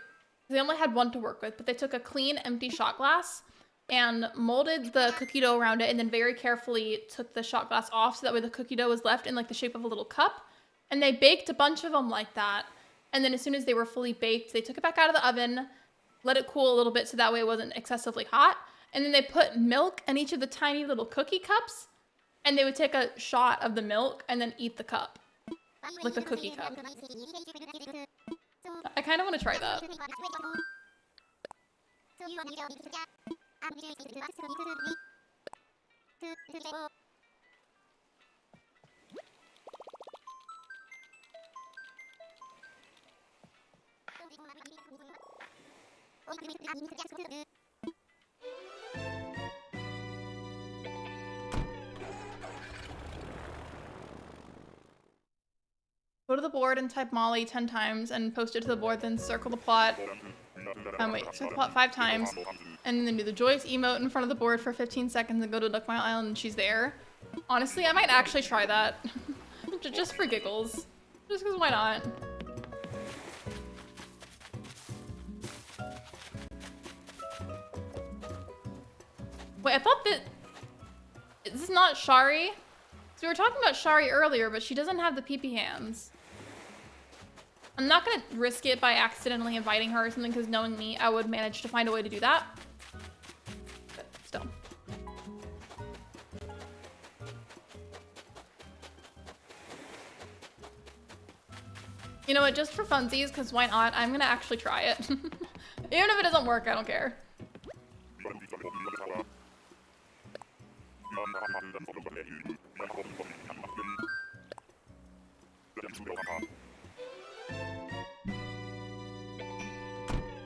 only had one to work with, but they took a clean, empty shot glass and molded the cookie dough around it and then very carefully took the shot glass off so that way the cookie dough was left in like the shape of a little cup. And they baked a bunch of them like that. And then as soon as they were fully baked, they took it back out of the oven, let it cool a little bit so that way it wasn't excessively hot. And then they put milk in each of the tiny little cookie cups, and they would take a shot of the milk and then eat the cup, like the cookie cup. I kind of want to try that. Go to the board and type Molly 10 times and post it to the board, then circle the plot. Wait, circle the plot 5 times. And then do the Joyce emote in front of the board for 15 seconds and go to Duck Mile Island and she's there. Honestly, I might actually try that. Just for giggles. Just because why not? Wait, I thought that... This is not Shari? So we were talking about Shari earlier, but she doesn't have the pee-pee hands. I'm not gonna risk it by accidentally inviting her or something, because knowing me, I would manage to find a way to do that. But still. You know what, just for funsies, because why not, I'm gonna actually try it. Even if it doesn't work, I don't care.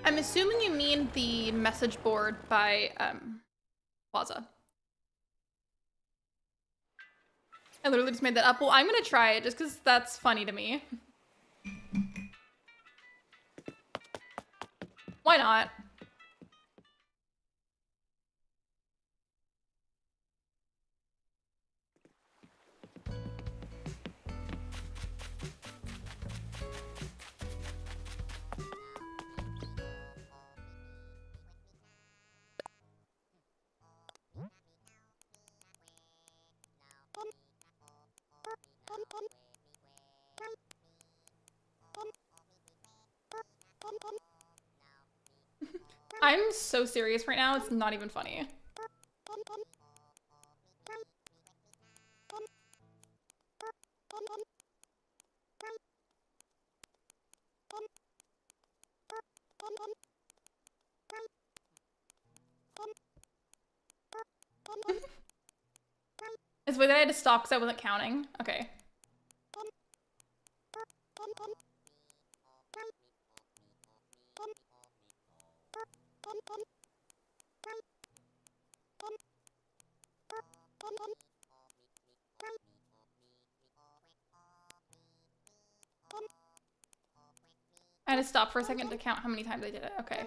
I'm assuming you mean the message board by Plaza. I literally just made that up. Well, I'm gonna try it just because that's funny to me. Why not? I'm so serious right now, it's not even funny. It's weird that I had to stop because I wasn't counting. Okay. I had to stop for a second to count how many times I did it. Okay.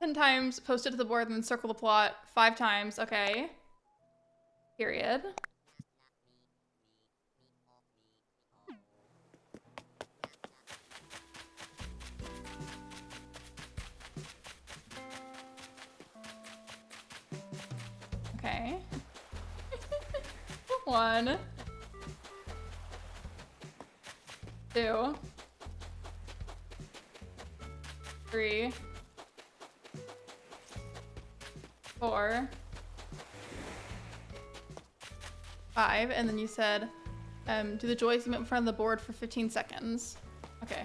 10 times, post it to the board, and then circle the plot 5 times. Okay. Period. Okay. 1, 2, 3, 4, 5, and then you said, do the Joyce emote in front of the board for 15 seconds. Okay.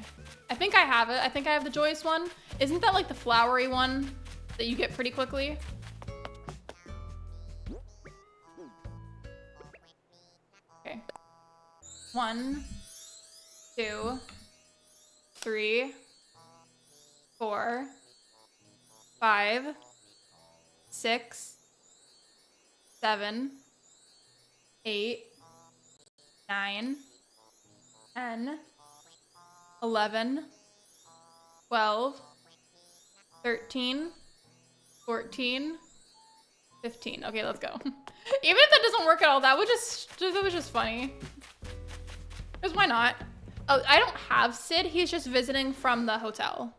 I think I have it. I think I have the Joyce one. Isn't that like the flowery one that you get pretty quickly? Okay. 1, 2, 3, 4, 5, 6, 7, 8, 9, 10, 11, 12, 13, 14, 15. Okay, let's go. Even if that doesn't work at all, that was just funny. Because why not? Oh, I don't have Sid. He's just visiting from the hotel.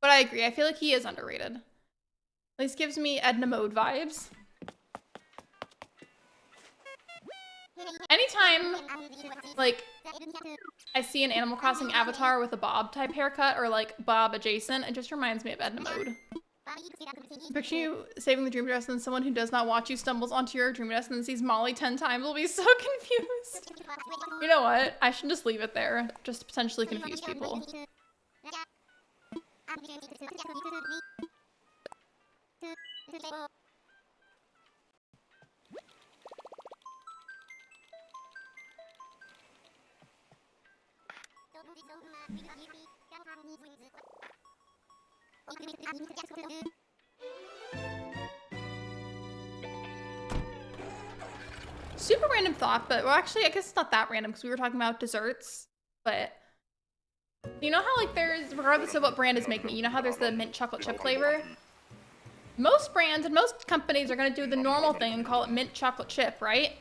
But I agree. I feel like he is underrated. At least gives me Edna Mode vibes. Anytime, like, I see an Animal Crossing avatar with a Bob type haircut or like Bob adjacent, it just reminds me of Edna Mode. Picture you saving the dream dress and someone who does not watch you stumbles onto your dream dress and then sees Molly 10 times will be so confused. You know what? I should just leave it there, just to potentially confuse people. Super random thought, but well, actually, I guess it's not that random because we were talking about desserts. But you know how like there's, regardless of what brand is making it, you know how there's the mint chocolate chip flavor? Most brands and most companies are gonna do the normal thing and call it mint chocolate chip, right?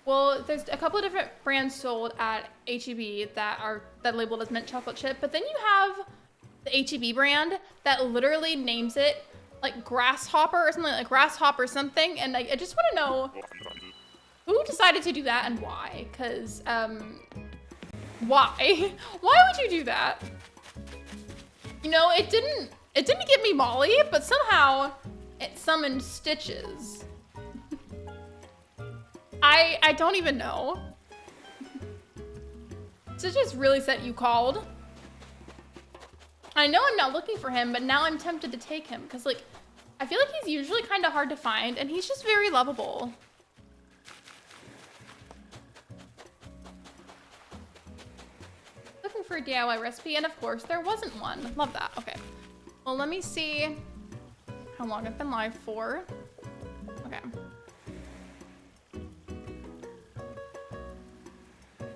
Well, there's a couple of different brands sold at HEB that are labeled as mint chocolate chip, but then you have the HEB brand that literally names it like grasshopper or something, like grasshopper something, and I just want to know who decided to do that and why? Because why? Why would you do that? You know, it didn't give me Molly, but somehow it summoned Stitches. I don't even know. Stitches really said you called. I know I'm not looking for him, but now I'm tempted to take him because like I feel like he's usually kind of hard to find and he's just very lovable. Looking for a DIY recipe, and of course there wasn't one. Love that. Okay. Well, let me see how long I've been live for. Okay.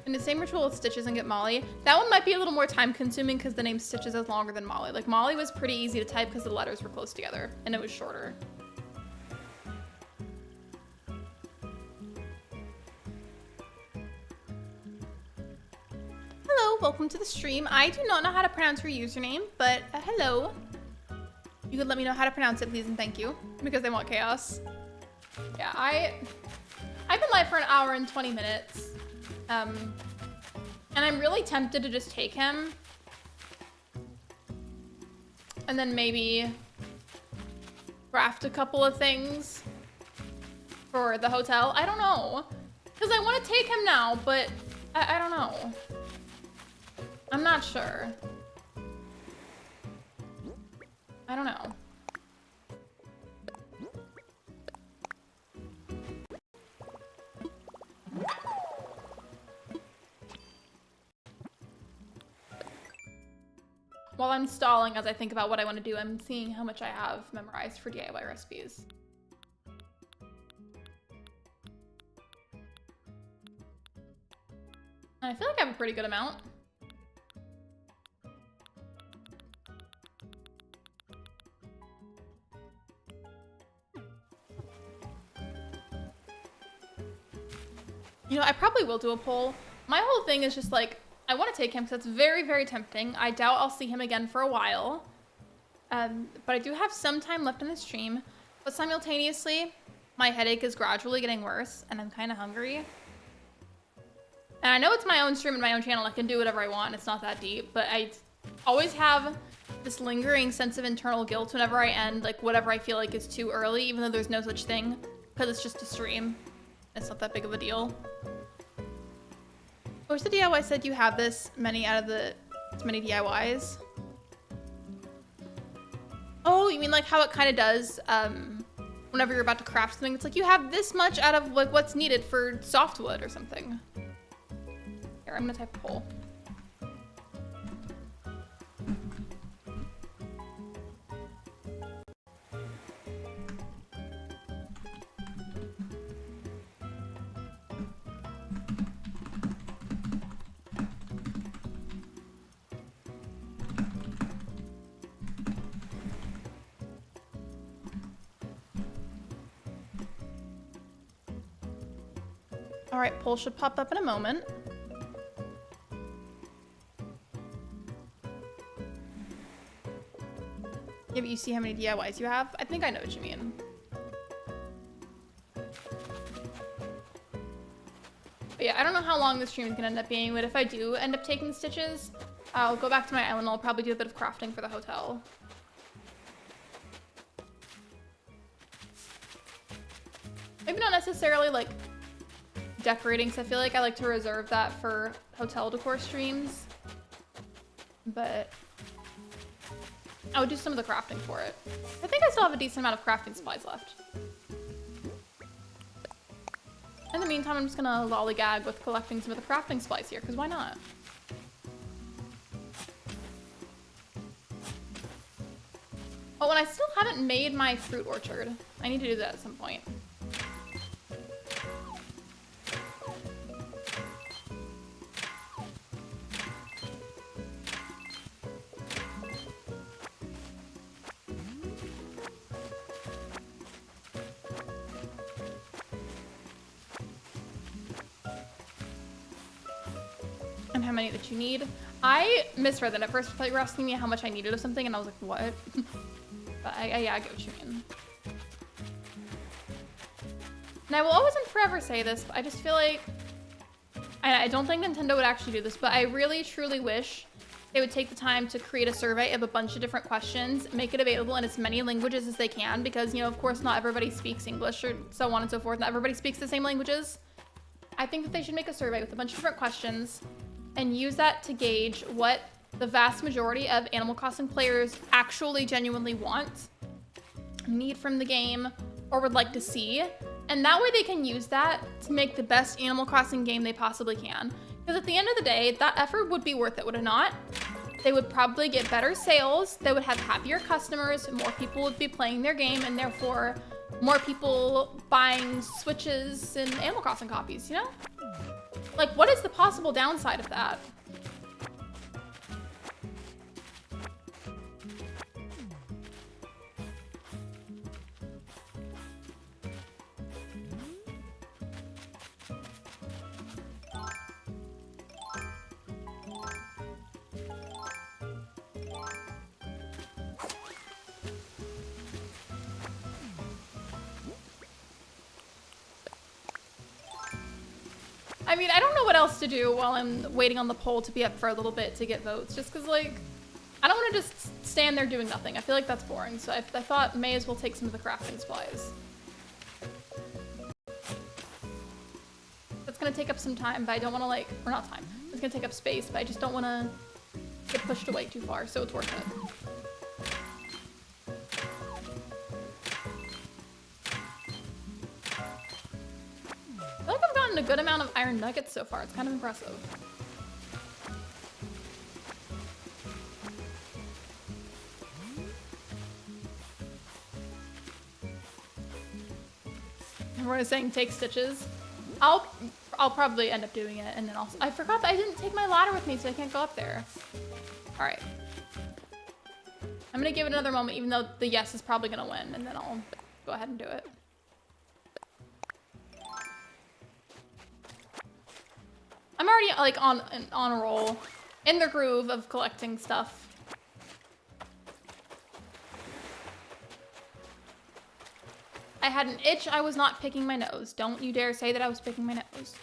And the same ritual with Stitches and get Molly. That one might be a little more time consuming because the name Stitches is longer than Molly. Like Molly was pretty easy to type because the letters were close together and it was shorter. Hello, welcome to the stream. I do not know how to pronounce your username, but hello. You could let me know how to pronounce it, please, and thank you, because they want chaos. Yeah, I've been live for an hour and 20 minutes. And I'm really tempted to just take him. And then maybe craft a couple of things for the hotel. I don't know. Because I want to take him now, but I don't know. I'm not sure. I don't know. While I'm stalling as I think about what I want to do, I'm seeing how much I have memorized for DIY recipes. And I feel like I have a pretty good amount. You know, I probably will do a poll. My whole thing is just like, I want to take him because it's very, very tempting. I doubt I'll see him again for a while. But I do have some time left in the stream. But simultaneously, my headache is gradually getting worse and I'm kind of hungry. And I know it's my own stream and my own channel. I can do whatever I want. It's not that deep. But I always have this lingering sense of internal guilt whenever I end like whatever I feel like is too early, even though there's no such thing. Because it's just a stream. It's not that big of a deal. Where's the DIY said you have this many out of the many DIYs? Oh, you mean like how it kind of does whenever you're about to craft something? It's like you have this much out of like what's needed for softwood or something. Here, I'm gonna type a poll. All right, poll should pop up in a moment. Yeah, but you see how many DIYs you have? I think I know what you mean. But yeah, I don't know how long the stream is gonna end up being, but if I do end up taking Stitches, I'll go back to my island and I'll probably do a bit of crafting for the hotel. Maybe not necessarily like decorating, because I feel like I like to reserve that for hotel decor streams. But I would do some of the crafting for it. I think I still have a decent amount of crafting supplies left. In the meantime, I'm just gonna lollygag with collecting some of the crafting supplies here, because why not? Oh, and I still haven't made my fruit orchard. I need to do that at some point. And how many that you need. I misread that at first. I thought you were asking me how much I needed of something, and I was like, what? But yeah, I get what you mean. And I will always and forever say this, but I just feel like, I don't think Nintendo would actually do this, but I really, truly wish they would take the time to create a survey of a bunch of different questions, make it available in as many languages as they can, because, you know, of course, not everybody speaks English or so on and so forth. Not everybody speaks the same languages. I think that they should make a survey with a bunch of different questions and use that to gauge what the vast majority of Animal Crossing players actually genuinely want, need from the game, or would like to see. And that way they can use that to make the best Animal Crossing game they possibly can. Because at the end of the day, that effort would be worth it, would it not? They would probably get better sales, they would have happier customers, more people would be playing their game, and therefore more people buying Switches and Animal Crossing copies, you know? Like, what is the possible downside of that? I mean, I don't know what else to do while I'm waiting on the poll to be up for a little bit to get votes, just because, like, I don't want to just stand there doing nothing. I feel like that's boring, so I thought may as well take some of the crafting supplies. That's going to take up some time, but I don't want to, like, or not time. It's going to take up space, but I just don't want to get pushed away too far, so it's worth it. I feel like I've gotten a good amount of iron nuggets so far. It's kind of impressive. Everyone is saying take stitches. I'll probably end up doing it, and then also I forgot that I didn't take my ladder with me, so I can't go up there. All right. I'm gonna give it another moment, even though the yes is probably gonna win, and then I'll go ahead and do it. I'm already like on a roll, in the groove of collecting stuff. I had an itch. I was not picking my nose. Don't you dare say that I was picking my nose.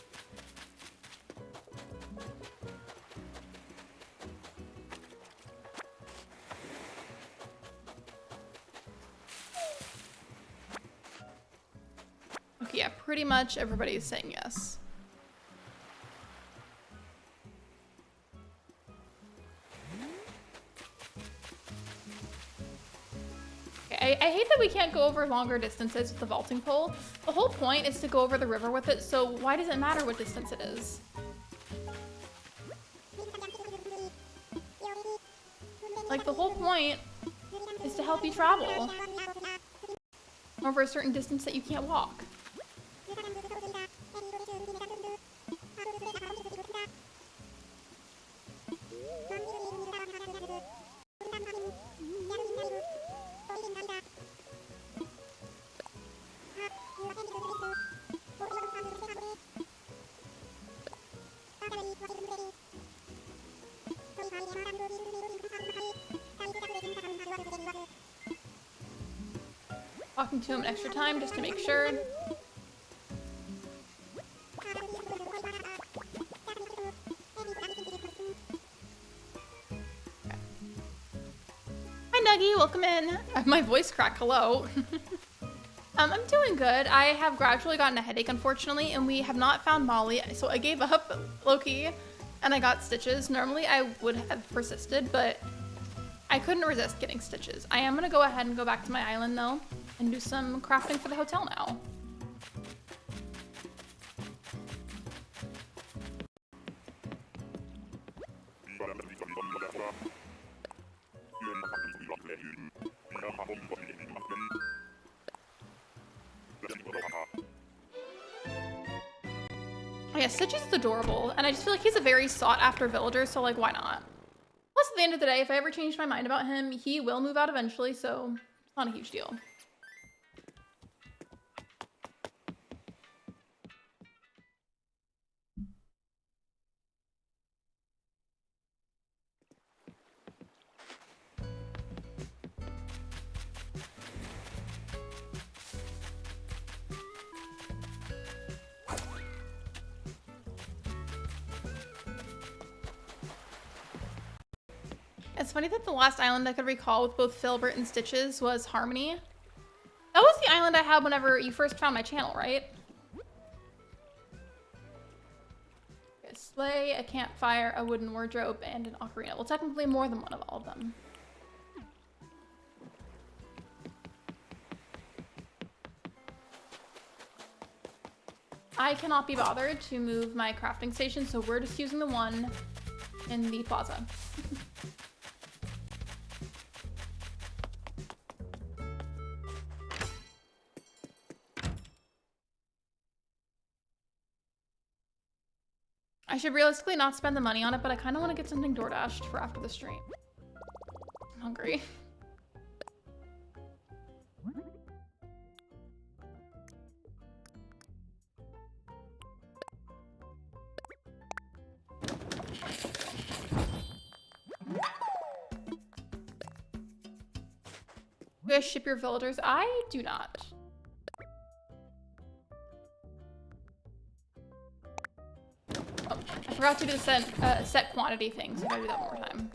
Okay, yeah, pretty much everybody is saying yes. I hate that we can't go over longer distances with the vaulting pole. The whole point is to go over the river with it, so why does it matter what distance it is? Like, the whole point is to help you travel over a certain distance that you can't walk. Talking to him extra time just to make sure. Hi Nuggie, welcome in. My voice crack, hello. I'm doing good. I have gradually gotten a headache, unfortunately, and we have not found Molly, so I gave up low-key, and I got stitches. Normally I would have persisted, but I couldn't resist getting stitches. I am gonna go ahead and go back to my island though, and do some crafting for the hotel now. Yeah, Stitch is adorable, and I just feel like he's a very sought-after villager, so, like, why not? Plus, at the end of the day, if I ever change my mind about him, he will move out eventually, so it's not a huge deal. It's funny that the last island I could recall with both Filbert and Stitches was Harmony. That was the island I had whenever you first found my channel, right? A sleigh, a campfire, a wooden wardrobe, and an ocarina. Well, technically more than one of all of them. I cannot be bothered to move my crafting station, so we're just using the one in the plaza. I should realistically not spend the money on it, but I kind of want to get something DoorDashed for after the stream. I'm hungry. Do I ship your villagers? I do not. Oh, I forgot to do the set quantity thing, so I gotta do that one more time.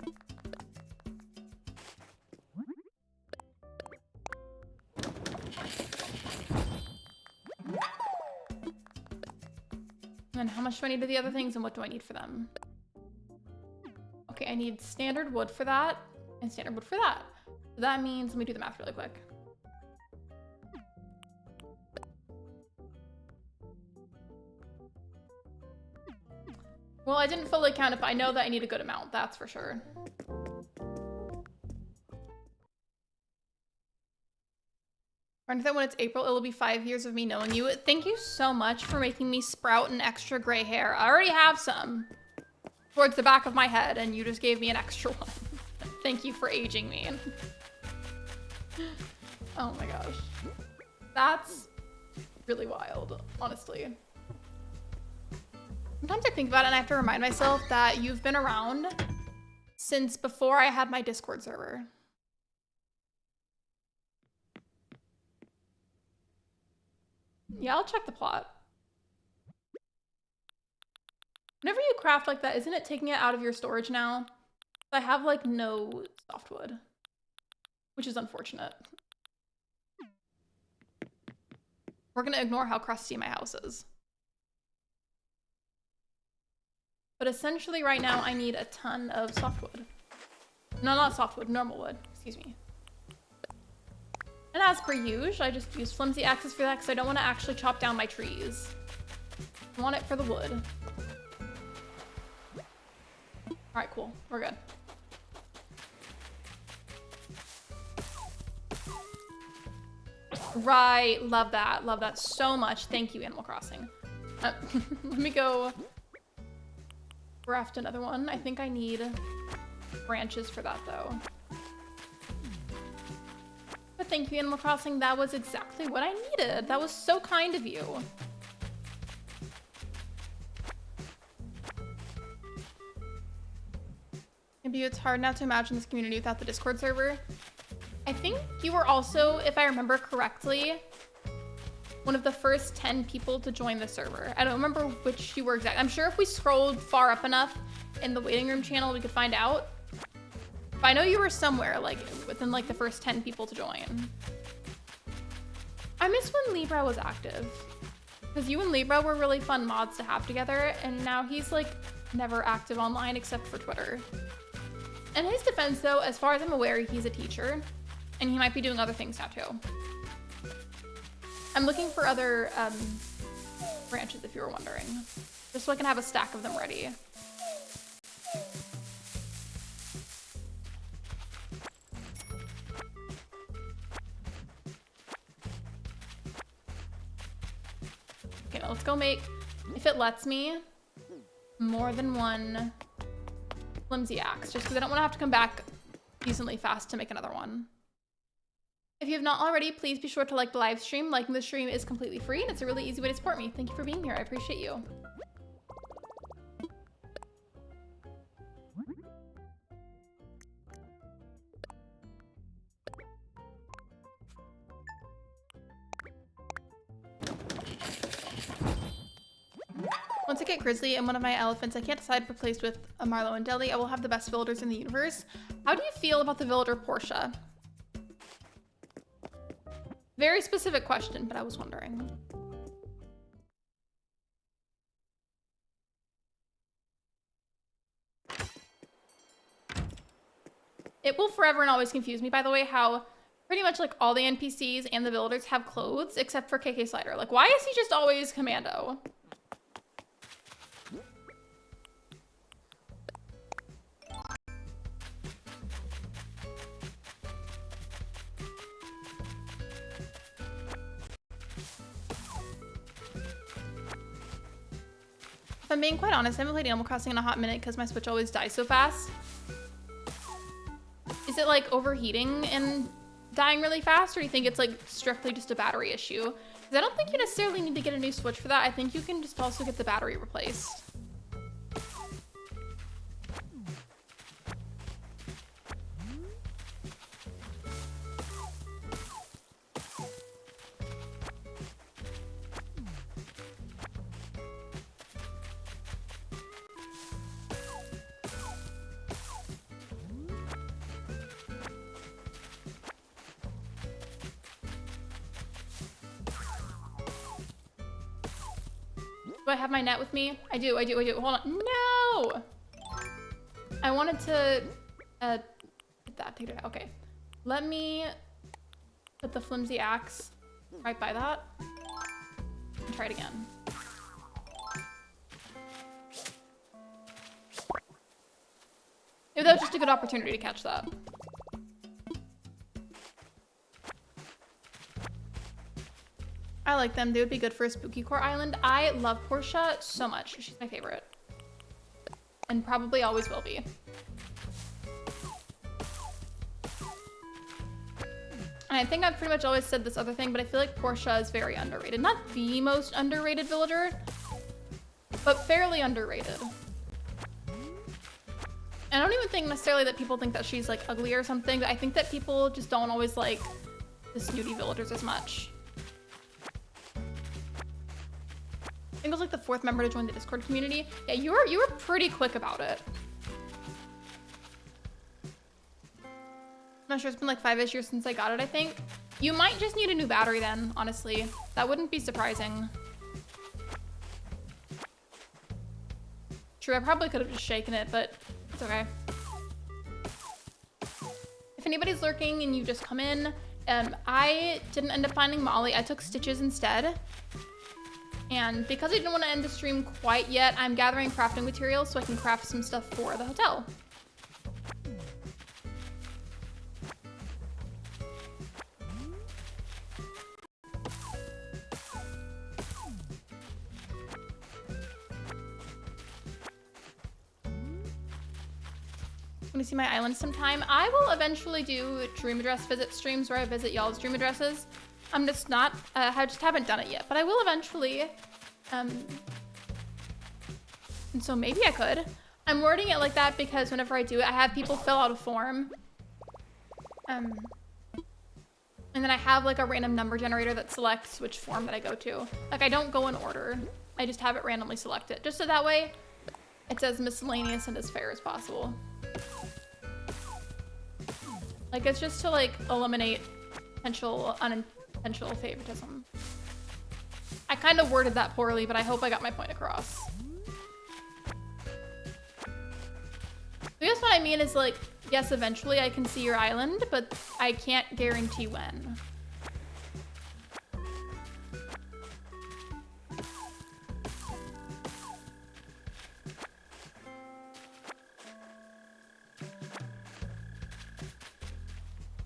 And then how much do I need of the other things, and what do I need for them? Okay, I need standard wood for that, and standard wood for that. So that means, let me do the math really quick. Well, I didn't fully count it, but I know that I need a good amount, that's for sure. Remember that when it's April, it'll be 5 years of me knowing you. Thank you so much for making me sprout an extra gray hair. I already have some towards the back of my head, and you just gave me an extra one. Thank you for aging me. Oh my gosh. That's really wild, honestly. Sometimes I think about it and I have to remind myself that you've been around since before I had my Discord server. Yeah, I'll check the plot. Whenever you craft like that, isn't it taking it out of your storage now? I have like no softwood, which is unfortunate. We're gonna ignore how crusty my house is. But essentially right now I need a ton of softwood. No, not softwood, normal wood, excuse me. And as per usual, I just use flimsy axes for that because I don't want to actually chop down my trees. I want it for the wood. All right, cool, we're good. Right, love that so much. Thank you, Animal Crossing. Let me go craft another one. I think I need branches for that though. But thank you, Animal Crossing. That was exactly what I needed. That was so kind of you. Maybe it's hard now to imagine this community without the Discord server. I think you were also, if I remember correctly, one of the first 10 people to join the server. I don't remember which you were exactly. I'm sure if we scrolled far up enough in the waiting room channel, we could find out. But I know you were somewhere, like, within, like, the first 10 people to join. I miss when Libra was active. Because you and Libra were really fun mods to have together, and now he's, like, never active online except for Twitter. In his defense, though, as far as I'm aware, he's a teacher. And he might be doing other things now too. I'm looking for other branches if you were wondering. Just so I can have a stack of them ready. Let's go make, if it lets me, more than one flimsy axe, just because I don't want to have to come back decently fast to make another one. If you have not already, please be sure to like the live stream. Liking the stream is completely free, and it's a really easy way to support me. Thank you for being here. I appreciate you. Once I get Grizzly and one of my elephants, I can't decide if replaced with a Marlowe and Deli. I will have the best villagers in the universe. How do you feel about the villager Portia? Very specific question, but I was wondering. It will forever and always confuse me, by the way, how pretty much like all the NPCs and the villagers have clothes except for KK Slider. Like, why is he just always commando? If I'm being quite honest, I haven't played Animal Crossing in a hot minute because my Switch always dies so fast. Is it like overheating and dying really fast, or do you think it's like strictly just a battery issue? Because I don't think you necessarily need to get a new Switch for that. I think you can just also get the battery replaced. Do I have my net with me? I do. Hold on. No! I wanted to take it out. Okay. Let me put the flimsy axe right by that. And try it again. Maybe that was just a good opportunity to catch that. I like them. They would be good for a spooky core island. I love Portia so much. She's my favorite. And probably always will be. And I think I've pretty much always said this other thing, but I feel like Portia is very underrated. Not the most underrated villager, but fairly underrated. I don't even think necessarily that people think that she's like ugly or something, but I think that people just don't always like the snooty villagers as much. I think it was like the 4th member to join the Discord community. Yeah, you were pretty quick about it. I'm not sure, it's been like 5-ish years since I got it, I think. You might just need a new battery then, honestly. That wouldn't be surprising. True, I probably could have just shaken it, but it's okay. If anybody's lurking and you just come in, I didn't end up finding Molly. I took Stitches instead. And because I didn't want to end the stream quite yet, I'm gathering crafting materials so I can craft some stuff for the hotel. Want to see my island sometime? I will eventually do dream address visit streams where I visit y'all's dream addresses. I'm just not, I just haven't done it yet, but I will eventually. And so maybe I could. I'm wording it like that because whenever I do it, I have people fill out a form. And then I have like a random number generator that selects which form that I go to. Like I don't go in order. I just have it randomly select it. Just so that way it's as miscellaneous and as fair as possible. Like it's just to like eliminate potential unintentional favoritism. I kind of worded that poorly, but I hope I got my point across. I guess what I mean is like, yes, eventually I can see your island, but I can't guarantee when.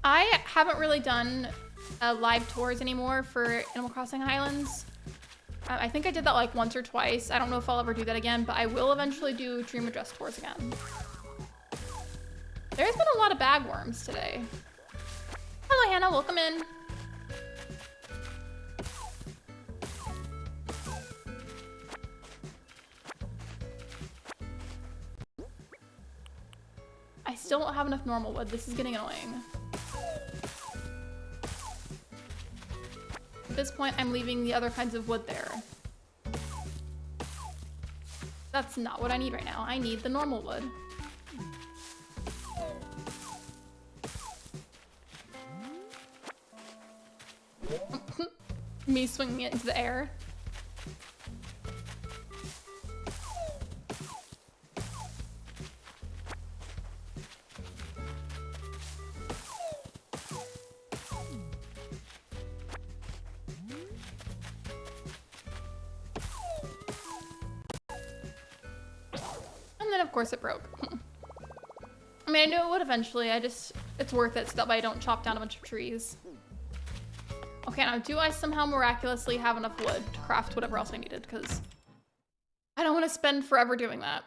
I haven't really done live tours anymore for Animal Crossing Islands. I think I did that like once or twice. I don't know if I'll ever do that again, but I will eventually do Dream Address tours again. There's been a lot of bagworms today. Hello, Hannah, welcome in. I still don't have enough normal wood. This is getting annoying. At this point, I'm leaving the other kinds of wood there. That's not what I need right now. I need the normal wood. Me swinging it into the air. And then of course it broke. I mean, I knew it would eventually. It's worth it so that way I don't chop down a bunch of trees. Okay, now do I somehow miraculously have enough wood to craft whatever else I needed? Because I don't want to spend forever doing that.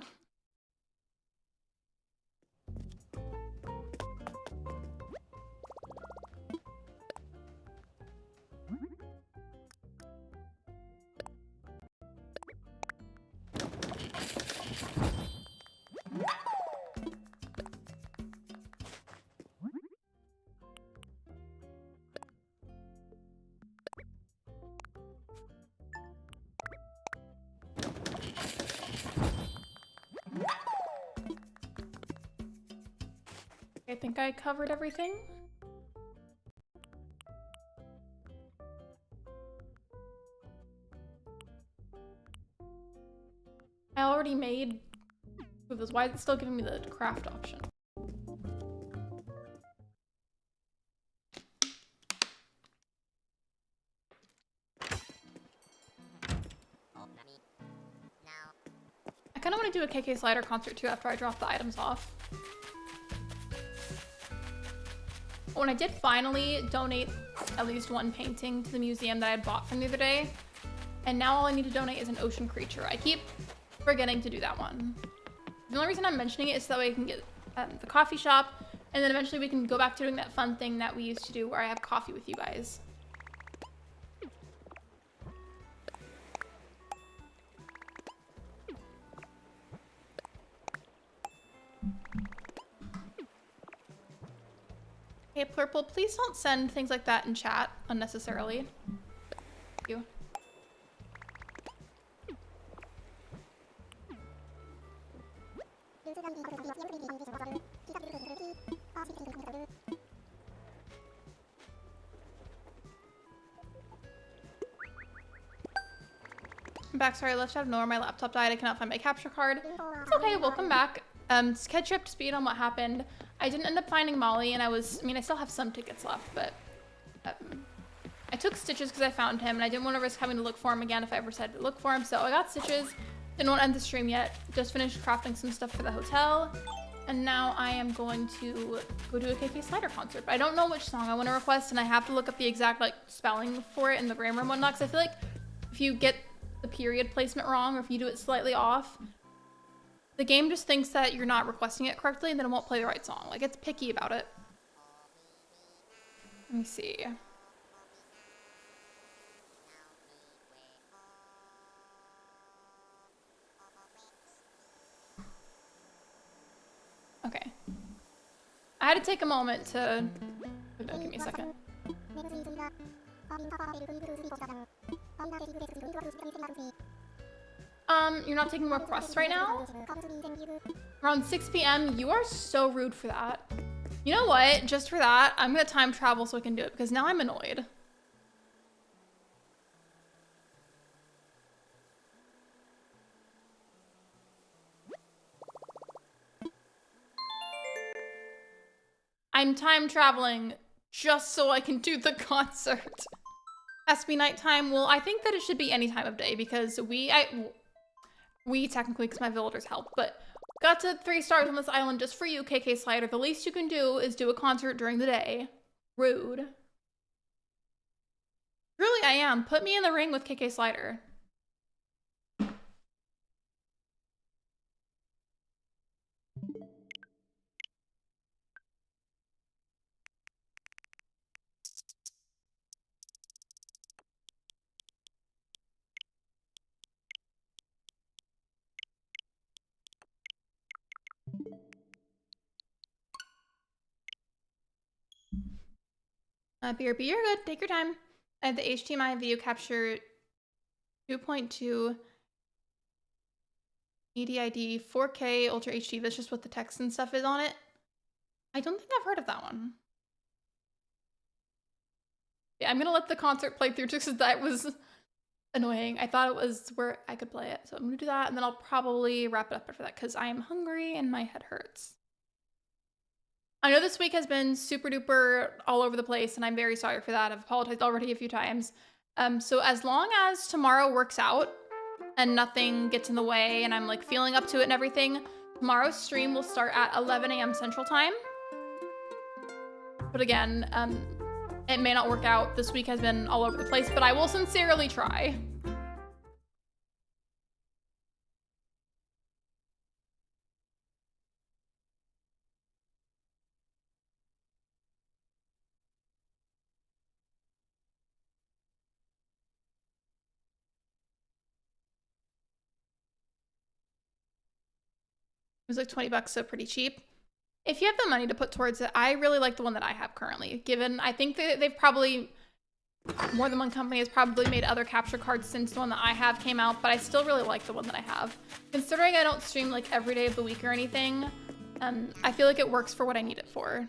I think I covered everything. I already made this. Why is it still giving me the craft option? I kind of want to do a KK Slider concert too after I drop the items off. When I did finally donate at least one painting to the museum that I had bought from the other day, and now all I need to donate is an ocean creature. I keep forgetting to do that one. The only reason I'm mentioning it is so that way I can get the coffee shop, and then eventually we can go back to doing that fun thing that we used to do where I have coffee with you guys. Hey, Purple, please don't send things like that in chat unnecessarily. Thank you. I'm back. Sorry, I left out of nowhere. My laptop died. I cannot find my capture card. It's okay. Welcome back. Catch up to speed on what happened. I didn't end up finding Molly, and I still have some tickets left, but I took Stitches because I found him, and I didn't want to risk having to look for him again if I ever said to look for him, so I got Stitches. Didn't want to end the stream yet. Just finished crafting some stuff for the hotel, and now I am going to go do a KK Slider concert, but I don't know which song I want to request, and I have to look up the exact, spelling for it in the grammar and whatnot, because I feel like if you get the period placement wrong, or if you do it slightly off, the game just thinks that you're not requesting it correctly, and then it won't play the right song. It's picky about it. Let me see. Okay. I had to take a moment to... Give me a second. You're not taking more requests right now? Around 6 p.m.? You are so rude for that. You know what? Just for that, I'm gonna time travel so I can do it, because now I'm annoyed. I'm time traveling just so I can do the concert. Has to be nighttime. Well, I think that it should be any time of day, because we technically, because my villagers help, but got to 3 stars on this island just for you, KK Slider. The least you can do is do a concert during the day. Rude. Really, I am. Put me in the ring with KK Slider. BRB, you're good. Take your time. I have the HDMI video capture 2.2 EDID 4K Ultra HD. That's just what the text and stuff is on it. I don't think I've heard of that one. Yeah, I'm gonna let the concert play through just because that was annoying. I thought it was where I could play it. So I'm gonna do that and then I'll probably wrap it up after that because I am hungry and my head hurts. I know this week has been super duper all over the place and I'm very sorry for that. I've apologized already a few times. So as long as tomorrow works out and nothing gets in the way and I'm like feeling up to it and everything, tomorrow's stream will start at 11 a.m. Central Time. But again, it may not work out. This week has been all over the place, but I will sincerely try. It was like 20 bucks, so pretty cheap. If you have the money to put towards it, I really like the one that I have currently. Given, I think that they've probably, more than one company has probably made other capture cards since the one that I have came out, but I still really like the one that I have. Considering I don't stream like every day of the week or anything, I feel like it works for what I need it for.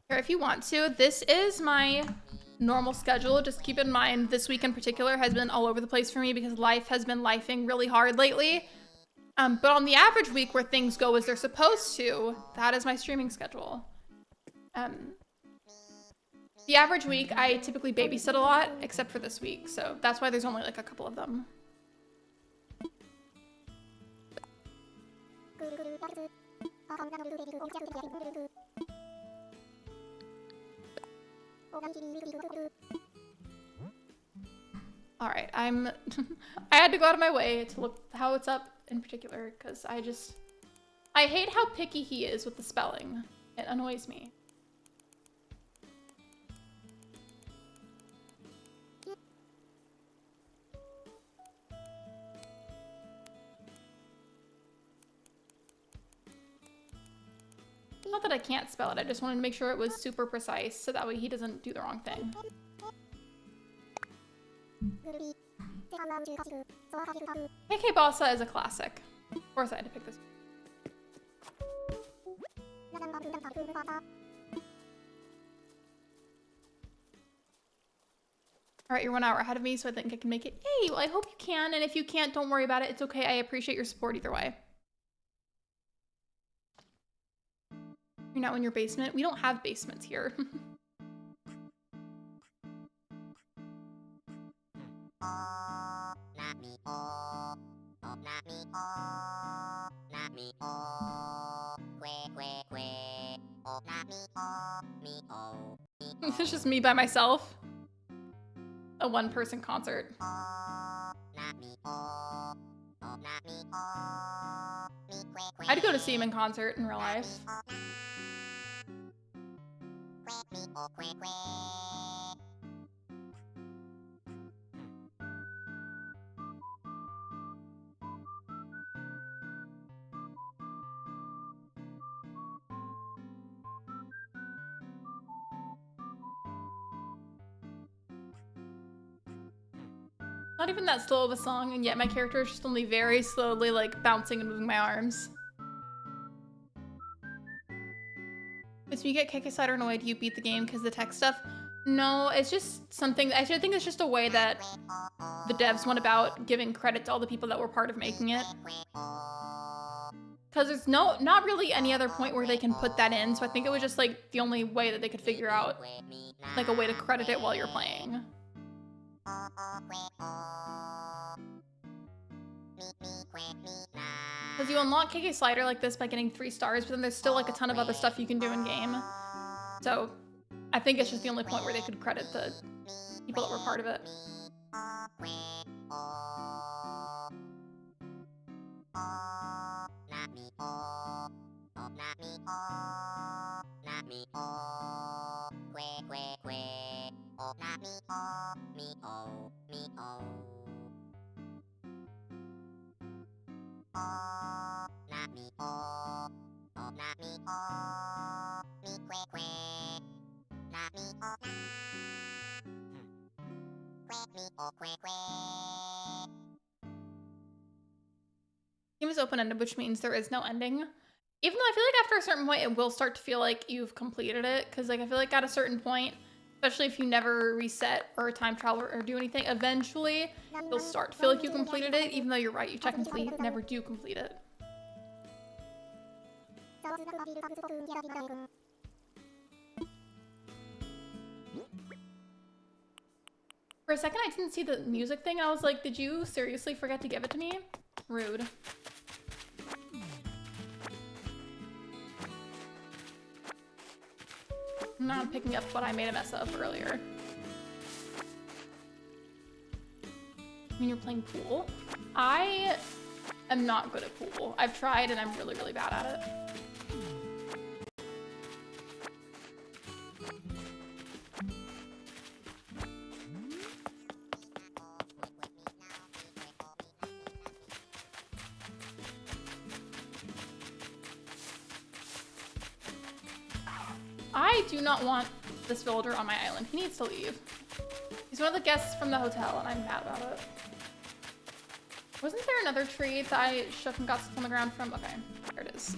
Here, if you want to, this is my normal schedule. Just keep in mind this week in particular has been all over the place for me because life has been lifing really hard lately. But on the average week where things go as they're supposed to, that is my streaming schedule. The average week I typically babysit a lot, except for this week, so that's why there's only like a couple of them. All right, I had to go out of my way to look how it's up in particular because I hate how picky he is with the spelling. It annoys me. Not that I can't spell it, I just wanted to make sure it was super precise so that way he doesn't do the wrong thing. KK Bossa is a classic. Of course I had to pick this. Alright, you're 1 hour ahead of me, so I think I can make it. Yay! Well, I hope you can, and if you can't, don't worry about it. It's okay. I appreciate your support either way. You're not in your basement? We don't have basements here. It's just me by myself. A one-person concert. I'd go to see him in concert in real life. Not even that slow of a song, and yet my character is just only very slowly like bouncing and moving my arms. If you get KK Slider annoyed, you beat the game because the tech stuff. No, it's just something, I think it's just a way that the devs went about giving credit to all the people that were part of making it. Because there's not really any other point where they can put that in, so I think it was just like the only way that they could figure out like a way to credit it while you're playing. Because you unlock KK Slider like this by getting 3 stars, but then there's still like a ton of other stuff you can do in game. So I think it's just the only point where they could credit the people that were part of it. Game is open-ended, which means there is no ending. Even though I feel like after a certain point, it will start to feel like you've completed it. Because like I feel like at a certain point, especially if you never reset or time travel or do anything, eventually you'll start to feel like you completed it, even though you're right, you technically never do complete it. For a second, I didn't see the music thing. I was like, did you seriously forget to give it to me? Rude. Now I'm picking up what I made a mess of earlier. I mean, you're playing pool? I am not good at pool. I've tried and I'm really, really bad at it. I do not want this villager on my island. He needs to leave. He's one of the guests from the hotel and I'm mad about it. Wasn't there another tree that I shook and got stuck on the ground from? Okay, there it is.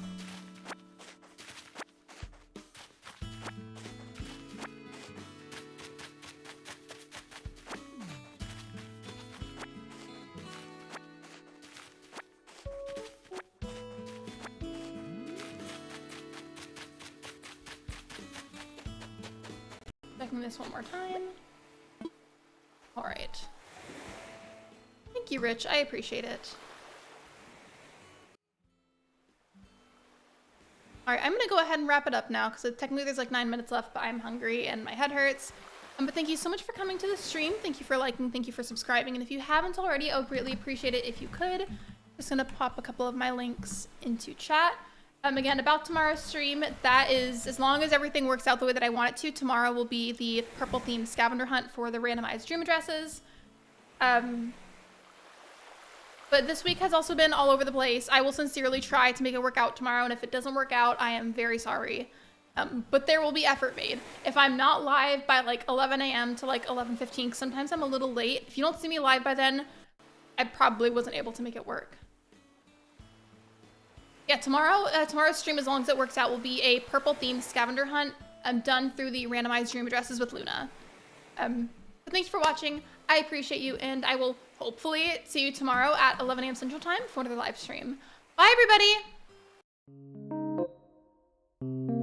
Checking this one more time. All right. Thank you, Rich. I appreciate it. All right, I'm gonna go ahead and wrap it up now because technically there's like 9 minutes left, but I'm hungry and my head hurts. But thank you so much for coming to the stream. Thank you for liking, thank you for subscribing. And if you haven't already, I would greatly appreciate it if you could. Just gonna pop a couple of my links into chat. Again, about tomorrow's stream, that is, as long as everything works out the way that I want it to, tomorrow will be the purple themed scavenger hunt for the randomized dream addresses. But this week has also been all over the place. I will sincerely try to make it work out tomorrow, and if it doesn't work out, I am very sorry. But there will be effort made. If I'm not live by like 11 a.m. to like 11:15, because sometimes I'm a little late, if you don't see me live by then, I probably wasn't able to make it work. Yeah, tomorrow's stream, as long as it works out, will be a purple themed scavenger hunt done through the randomized dream addresses with Luna. But thanks for watching. I appreciate you, and I will hopefully see you tomorrow at 11 a.m. Central Time for another live stream. Bye, everybody!